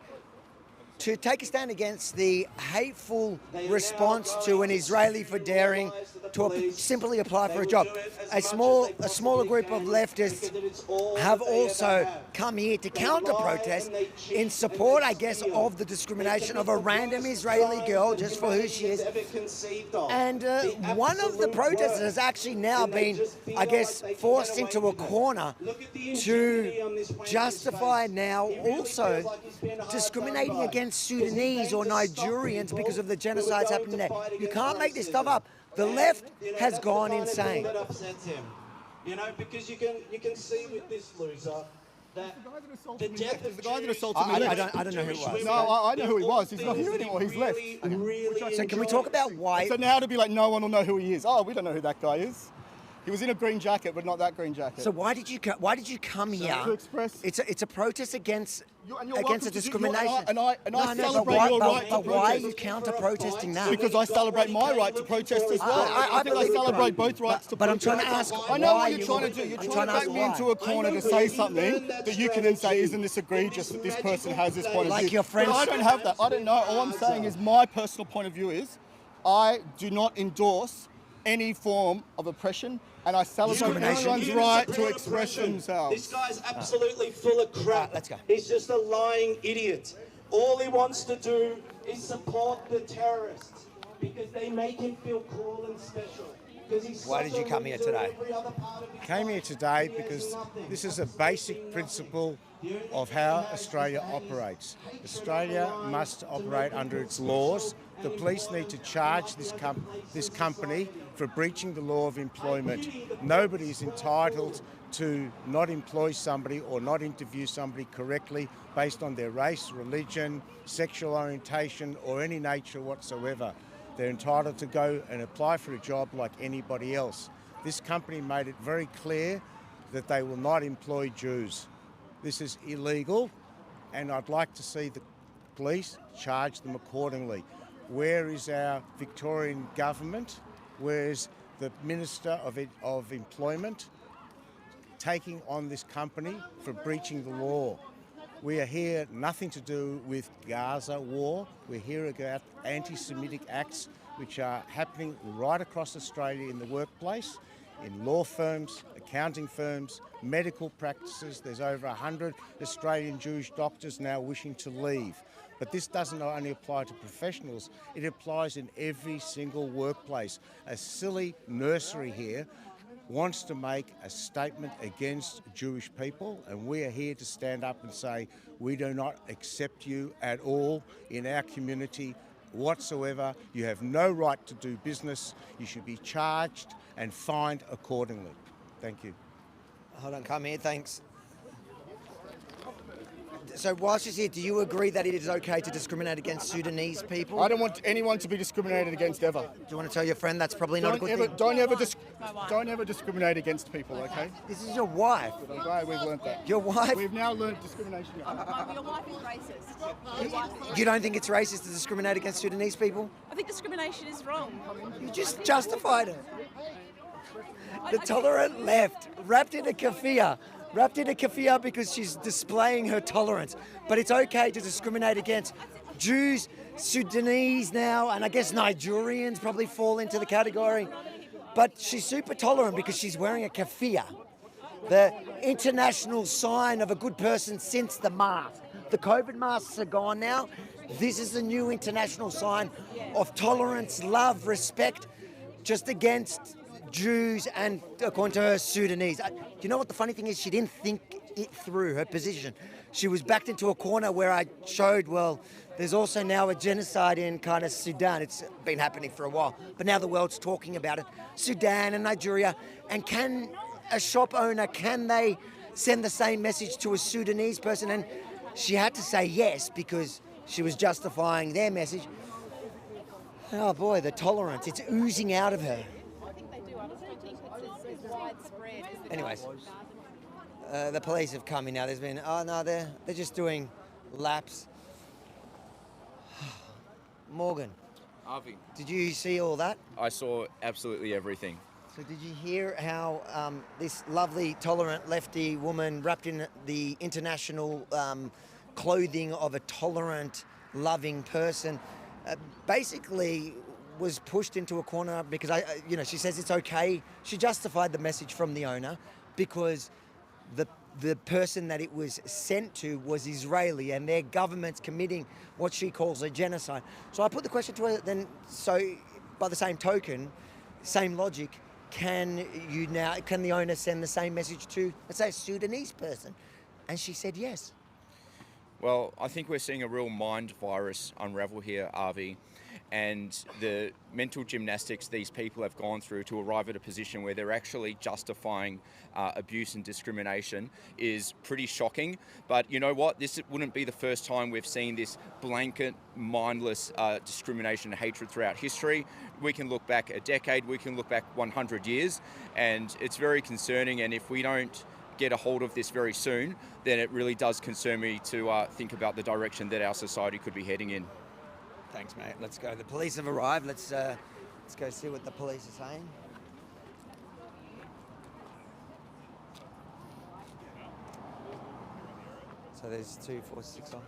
to take a stand against the hateful response to an Israeli for daring to simply apply for a job. A smaller group of leftists have also come here to counter-protest in support, I guess, of the discrimination of a random Israeli girl just for who she is. And one of the protesters has actually now been, I guess, forced into a corner to justify now also discriminating against Sudanese or Nigerians because of the genocides happening there. You can't make this stuff up. The left has gone insane. That upsets him. You know, because you can see with this loser that the death of the guy that assaulted me. I don't know who it was. No, I know who he was. He's not here anymore. He's left. So can we talk about why? So now to be like, no one will know who he is. Oh, we don't know who that guy is. He was in a green jacket, but not that green jacket. So why did you come here? To express. It's a protest against a discrimination. I celebrate your right to protest. But why are you counter-protesting now? Because I celebrate my right to protest as well. I think I celebrate both rights to protest. But I'm trying to ask. I know what you're trying to do. You're trying to back me into a corner to say something that you can then say, isn't this egregious that this person has this point of view? Like your friends. But I don't have that. I don't know. All I'm saying is my personal point of view is I do not endorse any form of oppression, and I celebrate everyone's right to express themselves. This guy's absolutely full of crap. Let's go. He's just a lying idiot. All he wants to do is support the terrorists because they make him feel cool and special. Why did you come here today? Came here today because this is a basic principle of how Australia operates. Australia must operate under its laws. The police need to charge this company for breaching the law of employment. Nobody is entitled to not employ somebody or not interview somebody correctly based on their race, religion, sexual orientation or any nature whatsoever. They're entitled to go and apply for a job like anybody else. This company made it very clear that they will not employ Jews. This is illegal, and I'd like to see the police charge them accordingly. Where is our Victorian government? Where is the Minister of Employment taking on this company for breaching the law? We are here nothing to do with Gaza war. We're here about anti-Semitic acts which are happening right across Australia in the workplace, in law firms, accounting firms, medical practices. There's over 100 Australian Jewish doctors now wishing to leave. But this doesn't only apply to professionals, it applies in every single workplace. A silly nursery here wants to make a statement against Jewish people, and we are here to stand up and say we do not accept you at all in our community whatsoever. You have no right to do business. You should be charged and fined accordingly. Thank you. Hold on, come here, thanks. So while she's here, do you agree that it is okay to discriminate against Sudanese people? I don't want anyone to be discriminated against ever. Do you want to tell your friend that's probably not a good thing? Don't ever discriminate against people, okay? This is your wife. I'm glad we've learnt that. Your wife? We've now learnt discrimination. Your wife is racist. You don't think it's racist to discriminate against Sudanese people? I think discrimination is wrong. You just justified it. The tolerant left, wrapped in a keffiyeh because she's displaying her tolerance. But it's okay to discriminate against Jews, Sudanese now, and I guess Nigerians probably fall into the category. But she's super tolerant because she's wearing a keffiyeh, the international sign of a good person since the mask. The COVID masks are gone now. This is the new international sign of tolerance, love, respect, just against Jews and, according to her, Sudanese. You know what the funny thing is? She didn't think it through, her position. She was backed into a corner where I showed, well, there's also now a genocide in kind of Sudan. It's been happening for a while, but now the world's talking about it. Sudan and Nigeria. And can a shop owner, can they send the same message to a Sudanese person? And she had to say yes because she was justifying their message. Oh boy, the tolerance, it's oozing out of her. Anyways, The police have come in now. There's been, oh no, they're just doing laps. Morgan, Avi, did you see all that? I saw absolutely everything. So did you hear how this lovely, tolerant lefty woman wrapped in the international clothing of a tolerant, loving person basically was pushed into a corner because, she says it's okay. She justified the message from the owner because the person that it was sent to was Israeli and their government's committing what she calls a genocide. So I put the question to her then, so by the same token, same logic, can the owner send the same message to, let's say, a Sudanese person? And she said yes. Well, I think we're seeing a real mind virus unravel here, Avi, and the mental gymnastics these people have gone through to arrive at a position where they're actually justifying abuse and discrimination is pretty shocking. But you know what? This wouldn't be the first time we've seen this blanket, mindless discrimination and hatred throughout history. We can look back a decade, we can look back 100 years, and it's very concerning. And if we don't get a hold of this very soon, then it really does concern me to think about the direction that our society could be heading in. Thanks, mate. Let's go. The police have arrived. Let's go see what the police are saying. So there's 2, 4, 6 on.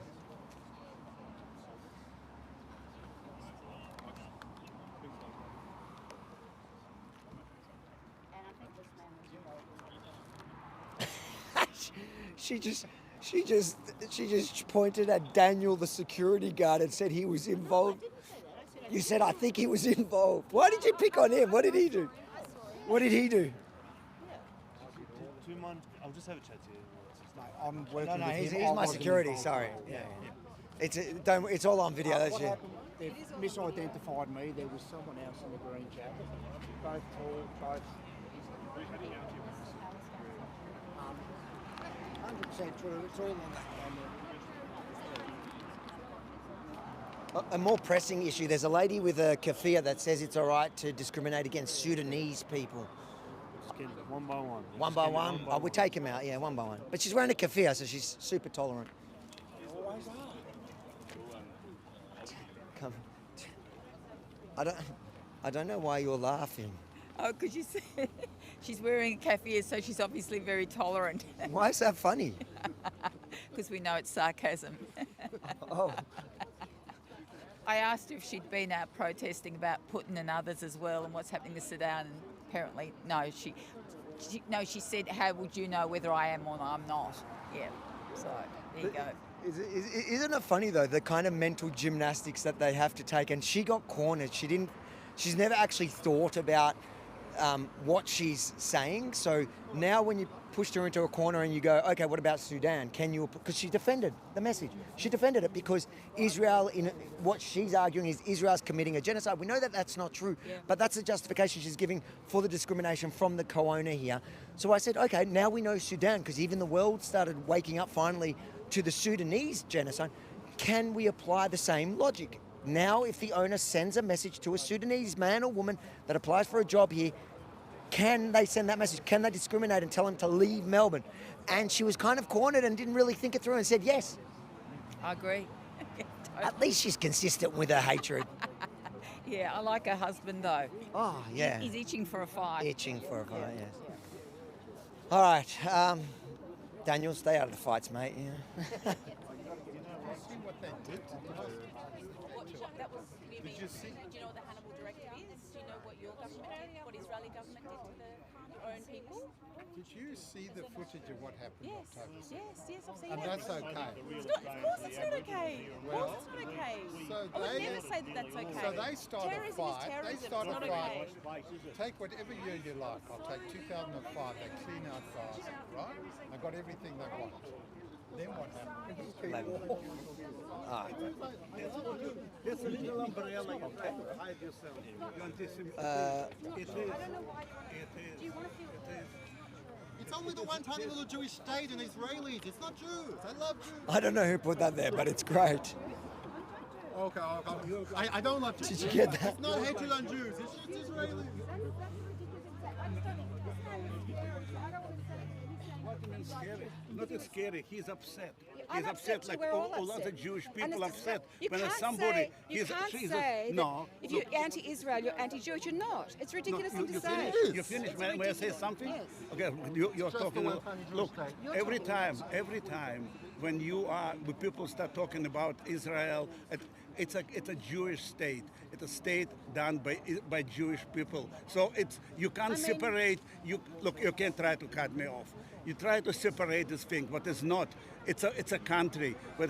She just pointed at Daniel, the security guard, and said he was involved. You said, I think he was involved. Why did you pick on him? What did he do? What did he do? Do you mind? I'll just have a chat to you. I'm working with he's him. my security. Sorry. Yeah. It's all on video. That's What you. happened? They've misidentified me. There was someone else in the green jacket. Both tall, both. 100% true. It's all on that camera. A more pressing issue. There's a lady with a keffiyeh that says it's all right to discriminate against Sudanese people. One by one. One by one? Oh, we take him out, yeah, one by one. But she's wearing a keffiyeh, so she's super tolerant. Always are. Come. I don't know why you're laughing. Oh, because you said she's wearing a keffiyeh, so she's obviously very tolerant. Why is that funny? Because we know it's sarcasm. Oh. I asked her if she'd been out protesting about Putin and others as well and what's happening to Sudan, and apparently no. She said, how would you know whether I am or I'm not? Yeah, so there you go. Isn't it funny though, the kind of mental gymnastics that they have to take? And she got cornered. She's never actually thought about what she's saying. So now when you pushed her into a corner and you go, okay, what about Sudan? Because she defended the message. She defended it because Israel, what she's arguing is Israel's committing a genocide. We know that that's not true, but that's the justification she's giving for the discrimination from the co-owner here. So I said, okay, now we know Sudan, because even the world started waking up finally to the Sudanese genocide. Can we apply the same logic? Now, if the owner sends a message to a Sudanese man or woman that applies for a job here, can they send that message? Can they discriminate and tell him to leave Melbourne? And she was kind of cornered and didn't really think it through and said yes. I agree. Totally. At least she's consistent with her hatred. Yeah, I like her husband though. Oh, yeah. He's itching for a fight. Itching for a fight, yes. All right, Daniel, stay out of the fights, mate. Yeah. Did you see? Do you know what the Hannibal Directive is? Do you know what your government did, what Israeli government did to your own people? Did you see the footage of what happened Yes, October 6th? yes, I've seen And it. that's okay. It's not, of course it's not okay. Of course it's not okay. So I would never say that that's okay. So they start terrorism a fight. Is terrorism. They start it's a not fight. okay. Take whatever year you like. I'll take 2005. They clean out Gaza, right? They got everything they want. Then what happened? There's a little umbrella you hide yourself. You anticipate. It's only the one tiny little Jewish state and Israelis. It's not Jews. I love Jews. I don't know who put that there, but it's great. Okay. I don't love Jews. Did you get that? It's not hatred on Jews. It's just Israelis. not even scary. Not scary. He's upset. I'm He's upset upset too, like we're all all upset. other Jewish And people it's upset. you When can't somebody, say, you can't say no. that if you're anti-Israel, you're anti-Jewish. You're not. It's a ridiculous thing to say. You finish. It's May I say ridiculous. something? Yes. Okay, you're talking. Look, every time when people start talking about Israel, it's a Jewish state. It's a state done by Jewish people. So you can't separate. You can't try to cut me off. You try to separate this thing, but it's not. It's a country where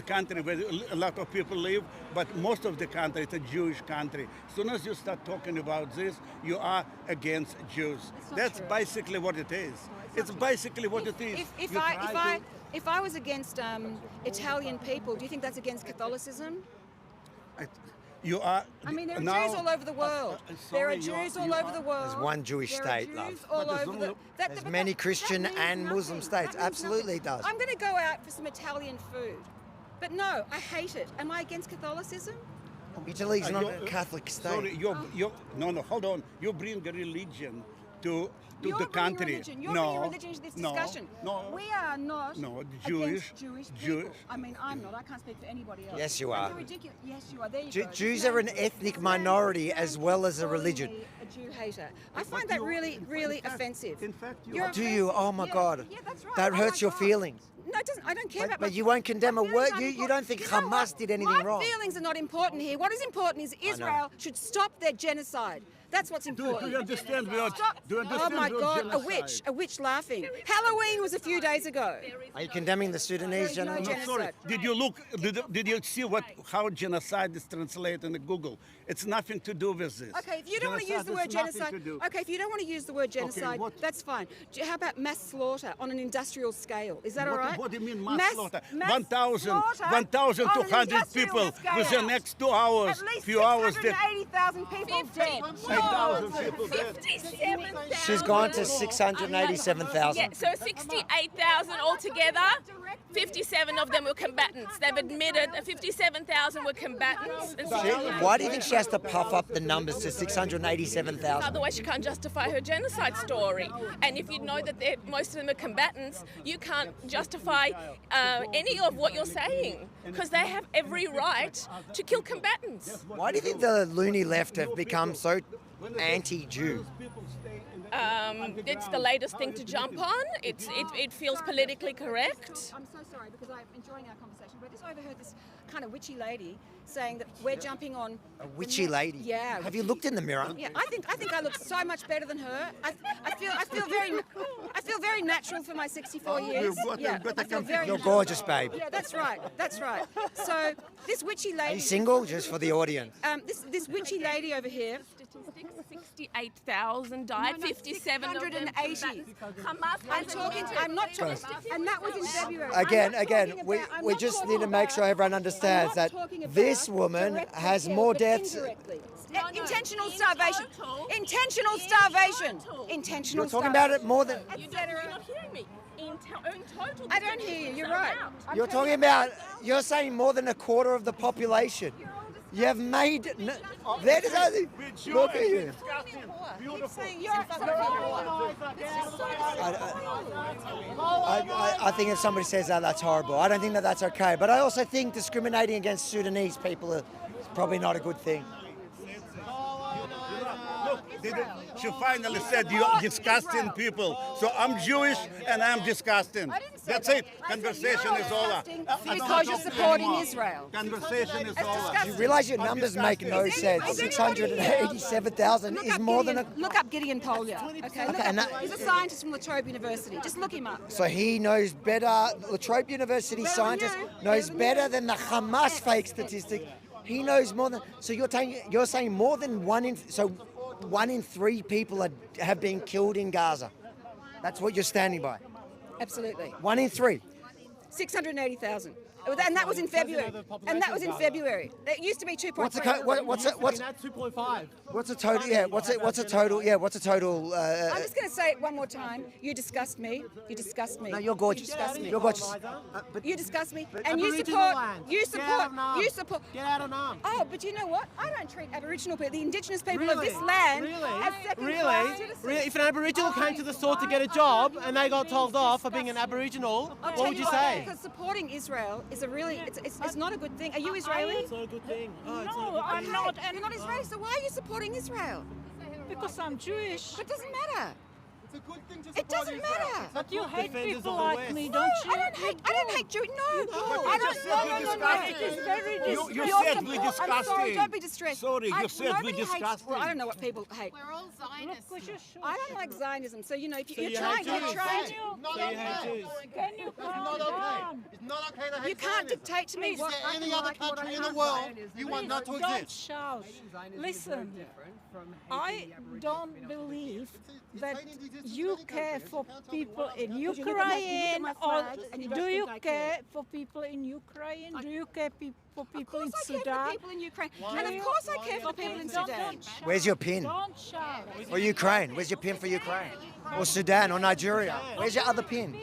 a lot of people live, but most of the country it's a Jewish country. As soon as you start talking about this, you are against Jews. That's basically what it is. It's basically what it is. If I was against Italian people, do you think that's against Catholicism? You are. I mean, there are now, Jews all over the world. There are Jews all over the world. There's one Jewish state, there are love. Jews all over the. There's many Christian and Muslim states. Absolutely it does. I'm going to go out for some Italian food, but no, I hate it. Am I against Catholicism? Italy's not a Catholic state. Sorry, no, hold on. You bring a religion to You're the country. Religion. You're bringing religion to this discussion. No, we are not Jewish. against Jewish people. I mean, I'm not. I can't speak for anybody else. Yes, you are. Ridiculous. Yes, you are. There you go. Jews are an ethnic minority as well as a religion. A Jew hater. I find that really, really offensive. In fact, Do you? Oh my God. Yeah, that's right. That hurts your feelings. No, it doesn't. I don't care about. But you won't condemn a word. You don't think Hamas did anything wrong. My feelings are not important here. What is important is Israel should stop their genocide. That's what's important. Do you understand? Oh my God, a witch laughing. Halloween was a few days ago. Are you condemning the Sudanese genocide? genocide? Sorry. Did you see how genocide is translated in Google? It's nothing to do with this. Okay, if you don't want to use the word genocide, okay, if you don't want to use the word genocide, that's fine. How about mass slaughter on an industrial scale? Is that all right? What do you mean mass slaughter? 1,200 people within the next 2 hours, At least few hours. 680,000 people dead. 8,000 people dead. 57,000. She's gone to 687,000. Yeah, so 68,000 altogether. 57 of them were combatants. They've admitted that 57,000 were combatants. Why do you think she has to puff up the numbers to 687,000? Otherwise, she can't justify her genocide story. And if you know that most of them are combatants, you can't justify any of what you're saying because they have every right to kill combatants. Why do you think the loony left have become so anti-Jew? It's the latest thing to jump on. It feels politically correct. I'm so sorry because I'm enjoying our conversation, but I just overheard this kind of witchy lady saying that we're jumping on a witchy lady. Yeah. Have you looked in the mirror? Yeah, I think I look so much better than her. I feel very natural for my 64 years. Yeah, I feel very You're natural. gorgeous, babe. Yeah, that's right. That's right. So this witchy lady. Are you single? Just for the audience. This witchy lady over here. 68,000 died. 57 of them 680. I'm not talking. And that was in February. Again, we just need to make sure everyone understands that this woman has more deaths. Intentional starvation. Intentional starvation. Intentional. You're talking about it more than. You're not hearing me. In total, I don't hear you. You're right. You're talking about. You're saying more than a quarter of the population. You have made. That is only. Look at you. I think if somebody says that, that's horrible. I don't think that that's okay. But I also think discriminating against Sudanese people is probably not a good thing. She finally said, "You're disgusting people." So I'm Jewish and I'm disgusting. That's it. Conversation is over. Because you're supporting Israel. Conversation is over. You realise your numbers make no sense. 687,000 is more than a. Look up Gideon Polya. Okay. He's a scientist from La Trobe University. Just look him up. So he knows better. La Trobe University scientist knows better than the Hamas fake statistic. He knows more than. So you're saying more than 1 in 3 people have been killed in Gaza. That's what you're standing by. Absolutely. 1 in 3. 680,000. And that was in February. And that was in February. It used to be 2.3. What's 2.5? What's a total? Yeah, what's a total? Yeah, what's a total? I'm just going to say it one more time. You disgust me. You disgust me. No, you're gorgeous. You disgust me. You're gorgeous. You disgust me. But And you Aboriginal support. land. You Get out support. of Naarm. You support. Get out of Naarm. Oh, but you know what? I don't treat Aboriginal people, the Indigenous people Really? of this land, Really? as second Really? class citizens. Really? If an Aboriginal came to the store to get a job and they got told off for being an Aboriginal, I'll what tell would you what, say? Because supporting Israel is a really, it's not a good thing. Are you Israeli? It's not a good thing. Oh, it's not a No, good I'm thing. not. You're not Israeli, so why are you supporting Israel? Because I'm Jewish. But it doesn't matter. It's a good thing to It doesn't matter. But you hate Defenders people of the like West. me, No, don't you? I don't hate Jews. No, I don't. No. It is very You said we I'm sorry. disgusting. Don't be distressed. Sorry, you said we Nobody hates- disgusting. Well, I don't know what people hate. We're all Zionists. I don't like Zionism. So you know, if So you're you trying, hate you're Jews? trying. So you hate Jews? Can you calm down? It's not okay to hate You can't dictate to me Is what there I any can other like, what country I in the can't world like. you want not to Don't exist? shout. Listen, I don't believe that you care for people in Ukraine, or do you care for people in Ukraine? Do you care for people in Of course I care Sudan? for people in Ukraine. And of course I care for people in Sudan. Where's your pin? Don't shout. Or Ukraine? Where's your pin for Ukraine? Or Sudan or Nigeria? Where's your other pin?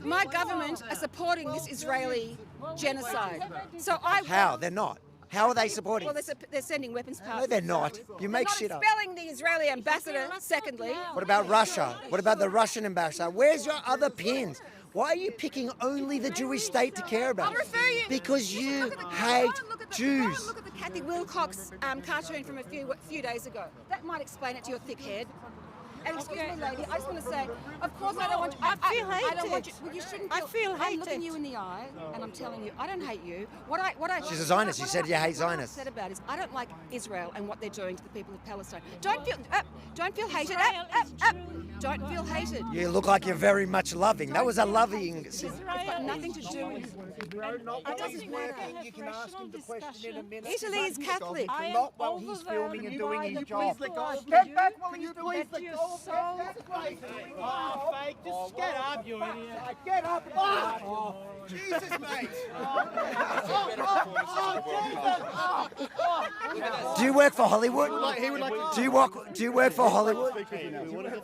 My government are supporting this Israeli genocide. So I How? They're not. How are they supporting? Well, they're sending weapons past. No, they're not. You make they're shit not up. expelling the Israeli ambassador, secondly. What about Russia? What about the Russian ambassador? Where's your other pins? Why are you picking only the Jewish state to care about? I'll refer you. Because you Look at the- hate Look at Jews. Look at the Kathy Wilcox cartoon from a few days ago. That might explain it to your thick head. And excuse me, lady, I just want to say, of course I don't want you. I feel I don't want you. hated. Well, you shouldn't. I feel I'm looking hated. you in the eye, and I'm telling you, I don't hate you. What I. She's a Zionist. You said you hate What I'm Zionists. upset about is I don't like Israel and what they're doing to the people of Palestine. Don't feel hated. Israel is Don't feel hated. You look like you're very much loving. That was a loving. It's got nothing to do with. It doesn't matter. You can ask him the question in a minute. Italy is Catholic. Not while he's filming and doing his job. Get back, will you please? Oh, fake. Just get up, you idiot. Get up! Oh, Jesus, mate. Do you work for Hollywood? He would like. Do you work for Hollywood?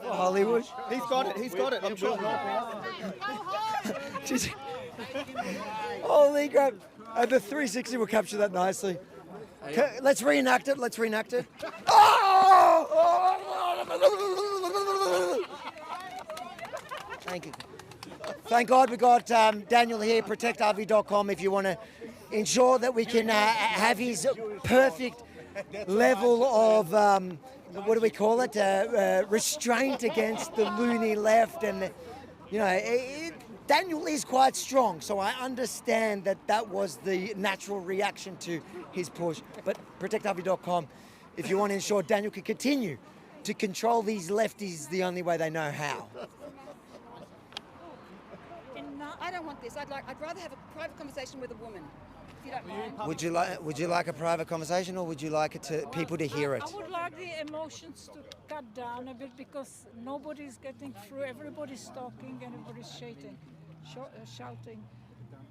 Hollywood? He's got it. He's got it. I'm sure. Just- Holy crap! The 360 will capture that nicely. Let's reenact it. Let's reenact it. Thank you. Thank God we got Daniel here, protectrv.com, if you want to ensure that we can have his perfect level of, what do we call it, restraint against the loony left. And, you know, Daniel is quite strong, so I understand that that was the natural reaction to his push. But protectrv.com, if you want to ensure Daniel can continue to control these lefties the only way they know how. I don't want this. I'd rather have a private conversation with a woman, if you don't mind. Would you like a private conversation, or would you like it to people to hear it? I would like the emotions to cut down a bit because nobody's getting through. Everybody's talking, everybody's shouting.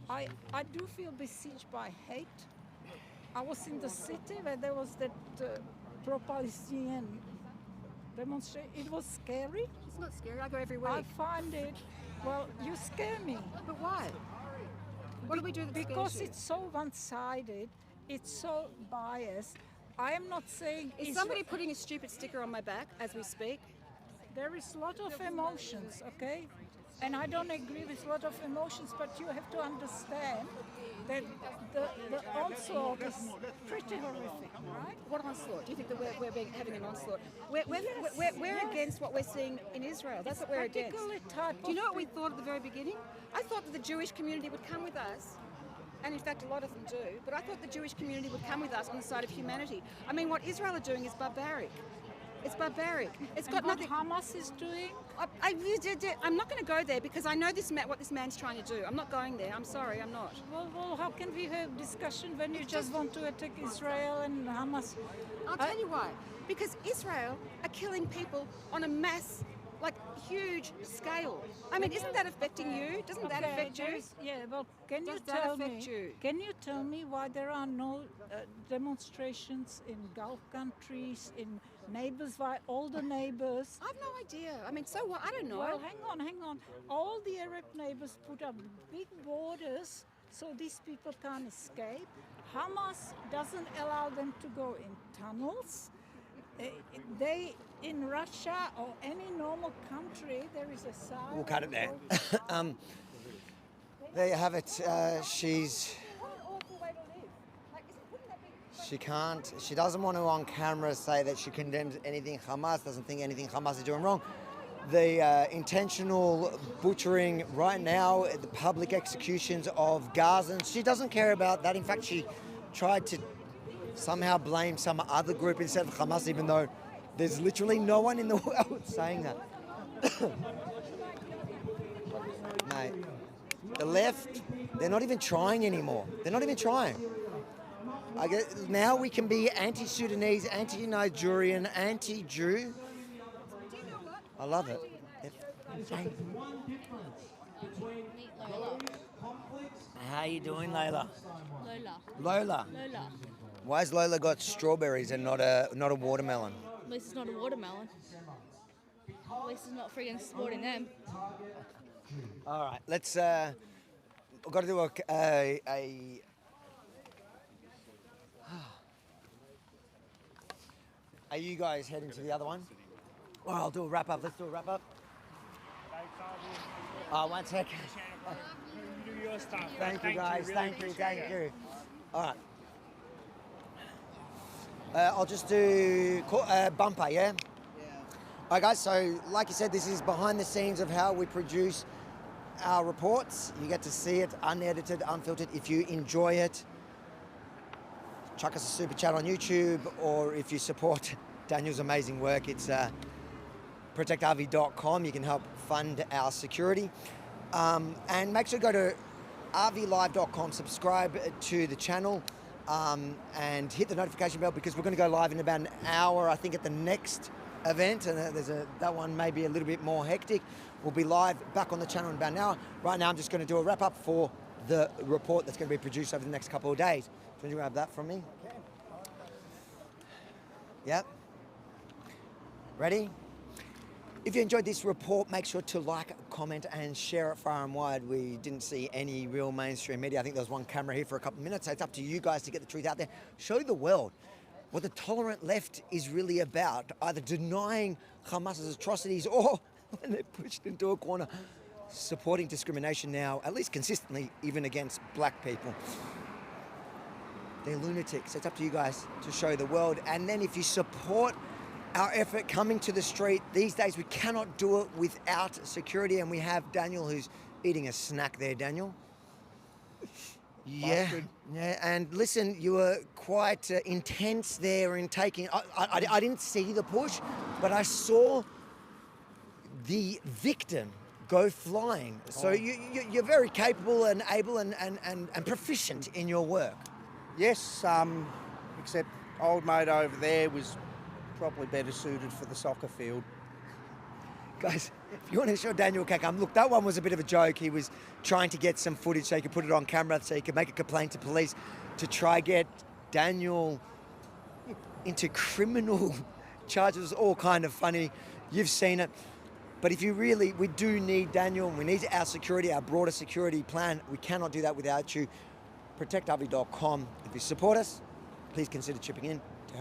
I do feel besieged by hate. I was in the city where there was that pro-Palestinian demonstration. It was scary. It's not scary. I go every week. I find it. Well, you scare me. But why? What do we do that scares Because you? it's so one-sided, it's so biased. I am not saying... Is somebody putting a stupid sticker on my back as we speak? There is a lot of emotions, okay? And I don't agree with a lot of emotions, but you have to understand that the onslaught is pretty horrific, right? What onslaught? Do you think that we're having an onslaught? We're against what we're seeing in Israel. That's what we're against. Do you know what we thought at the very beginning? I thought that the Jewish community would come with us. And in fact, a lot of them do. But I thought the Jewish community would come with us on the side of humanity. I mean, what Israel are doing is barbaric. It's barbaric. It's got nothing. What Hamas is doing? I'm not going to go there because I know what this man's trying to do. I'm not going there. I'm sorry, I'm not. Well, how can we have discussion when you just want to attack Israel and Hamas? I'll tell you why. Because Israel are killing people on a mass, like huge scale. I mean, isn't that affecting you? Doesn't that affect you? Yeah, well, can you Does that tell me? affect you? Can you tell me why there are no demonstrations in Gulf countries, in neighbors, by all the neighbors? I've no idea. I mean, so what? I don't know. Well, hang on. All the Arab neighbors put up big borders so these people can't escape. Hamas doesn't allow them to go in tunnels. They, in Russia or any normal country, there is a sign. We'll cut it there. There you have it. She doesn't want to on camera say that she condemns anything Hamas, doesn't think anything Hamas is doing wrong. The intentional butchering right now, the public executions of Gazans, she doesn't care about that. In fact, she tried to somehow blame some other group instead of Hamas, even though there's literally no one in the world saying that. Mate, the left, they're not even trying anymore. They're not even trying. I guess now we can be anti-Sudanese, anti-Nigerian, anti-Jew. I love it. How you doing, Layla? Lola. Why has Lola got strawberries and not a watermelon? At least it's not a watermelon. At least it's not friggin' supporting them. All right, let's. We've got to do a Are you guys heading to the other one? Well, I'll do a wrap up. Let's do a wrap up. One second. Thank you, guys. Thank you. All right. I'll just do bumper, yeah? All right, guys, so like you said, this is behind the scenes of how we produce our reports. You get to see it unedited, unfiltered. If you enjoy it, chuck us a super chat on YouTube, or if you support Daniel's amazing work, it's protectrv.com. You can help fund our security. And make sure to go to rvlive.com, subscribe to the channel, and hit the notification bell, because we're going to go live in about an hour, I think, at the next event, and that one may be a little bit more hectic. We'll be live back on the channel in about an hour. Right now, I'm just going to do a wrap up for the report that's going to be produced over the next couple of days. Can you grab that from me? Yep. Ready? If you enjoyed this report, make sure to like, comment, and share it far and wide. We didn't see any real mainstream media. I think there was one camera here for a couple of minutes. So it's up to you guys to get the truth out there. Show the world what the tolerant left is really about, either denying Hamas's atrocities or, when they're pushed into a corner, supporting discrimination now, at least consistently, even against black people. They're lunatics. It's up to you guys to show the world. And then if you support our effort coming to the street, these days we cannot do it without security, and we have Daniel who's eating a snack there. Daniel? Yeah, and listen, you were quite intense there in taking, I didn't see the push, but I saw the victim go flying. So you're very capable and able and proficient in your work. Yes, except old mate over there was probably better suited for the soccer field. Guys, if you want to show Daniel a cake, look, that one was a bit of a joke. He was trying to get some footage so he could put it on camera, so he could make a complaint to police to try get Daniel into criminal charges. All kind of funny. You've seen it. But if you really, we do need Daniel, and we need our security, our broader security plan. We cannot do that without you. ProtectRV.com. If you support us, please consider chipping in to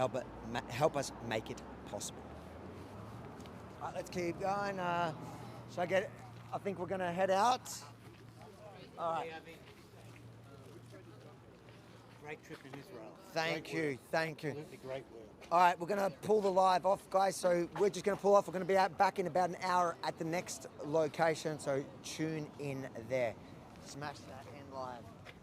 help us make it possible. All right, let's keep going. I think we're going to head out. All right. Great trip in Israel. Thank you. Absolutely great work. All right, we're going to pull the live off, guys. So we're just going to pull off. We're going to be back in about an hour at the next location. So tune in there. Smash that in live.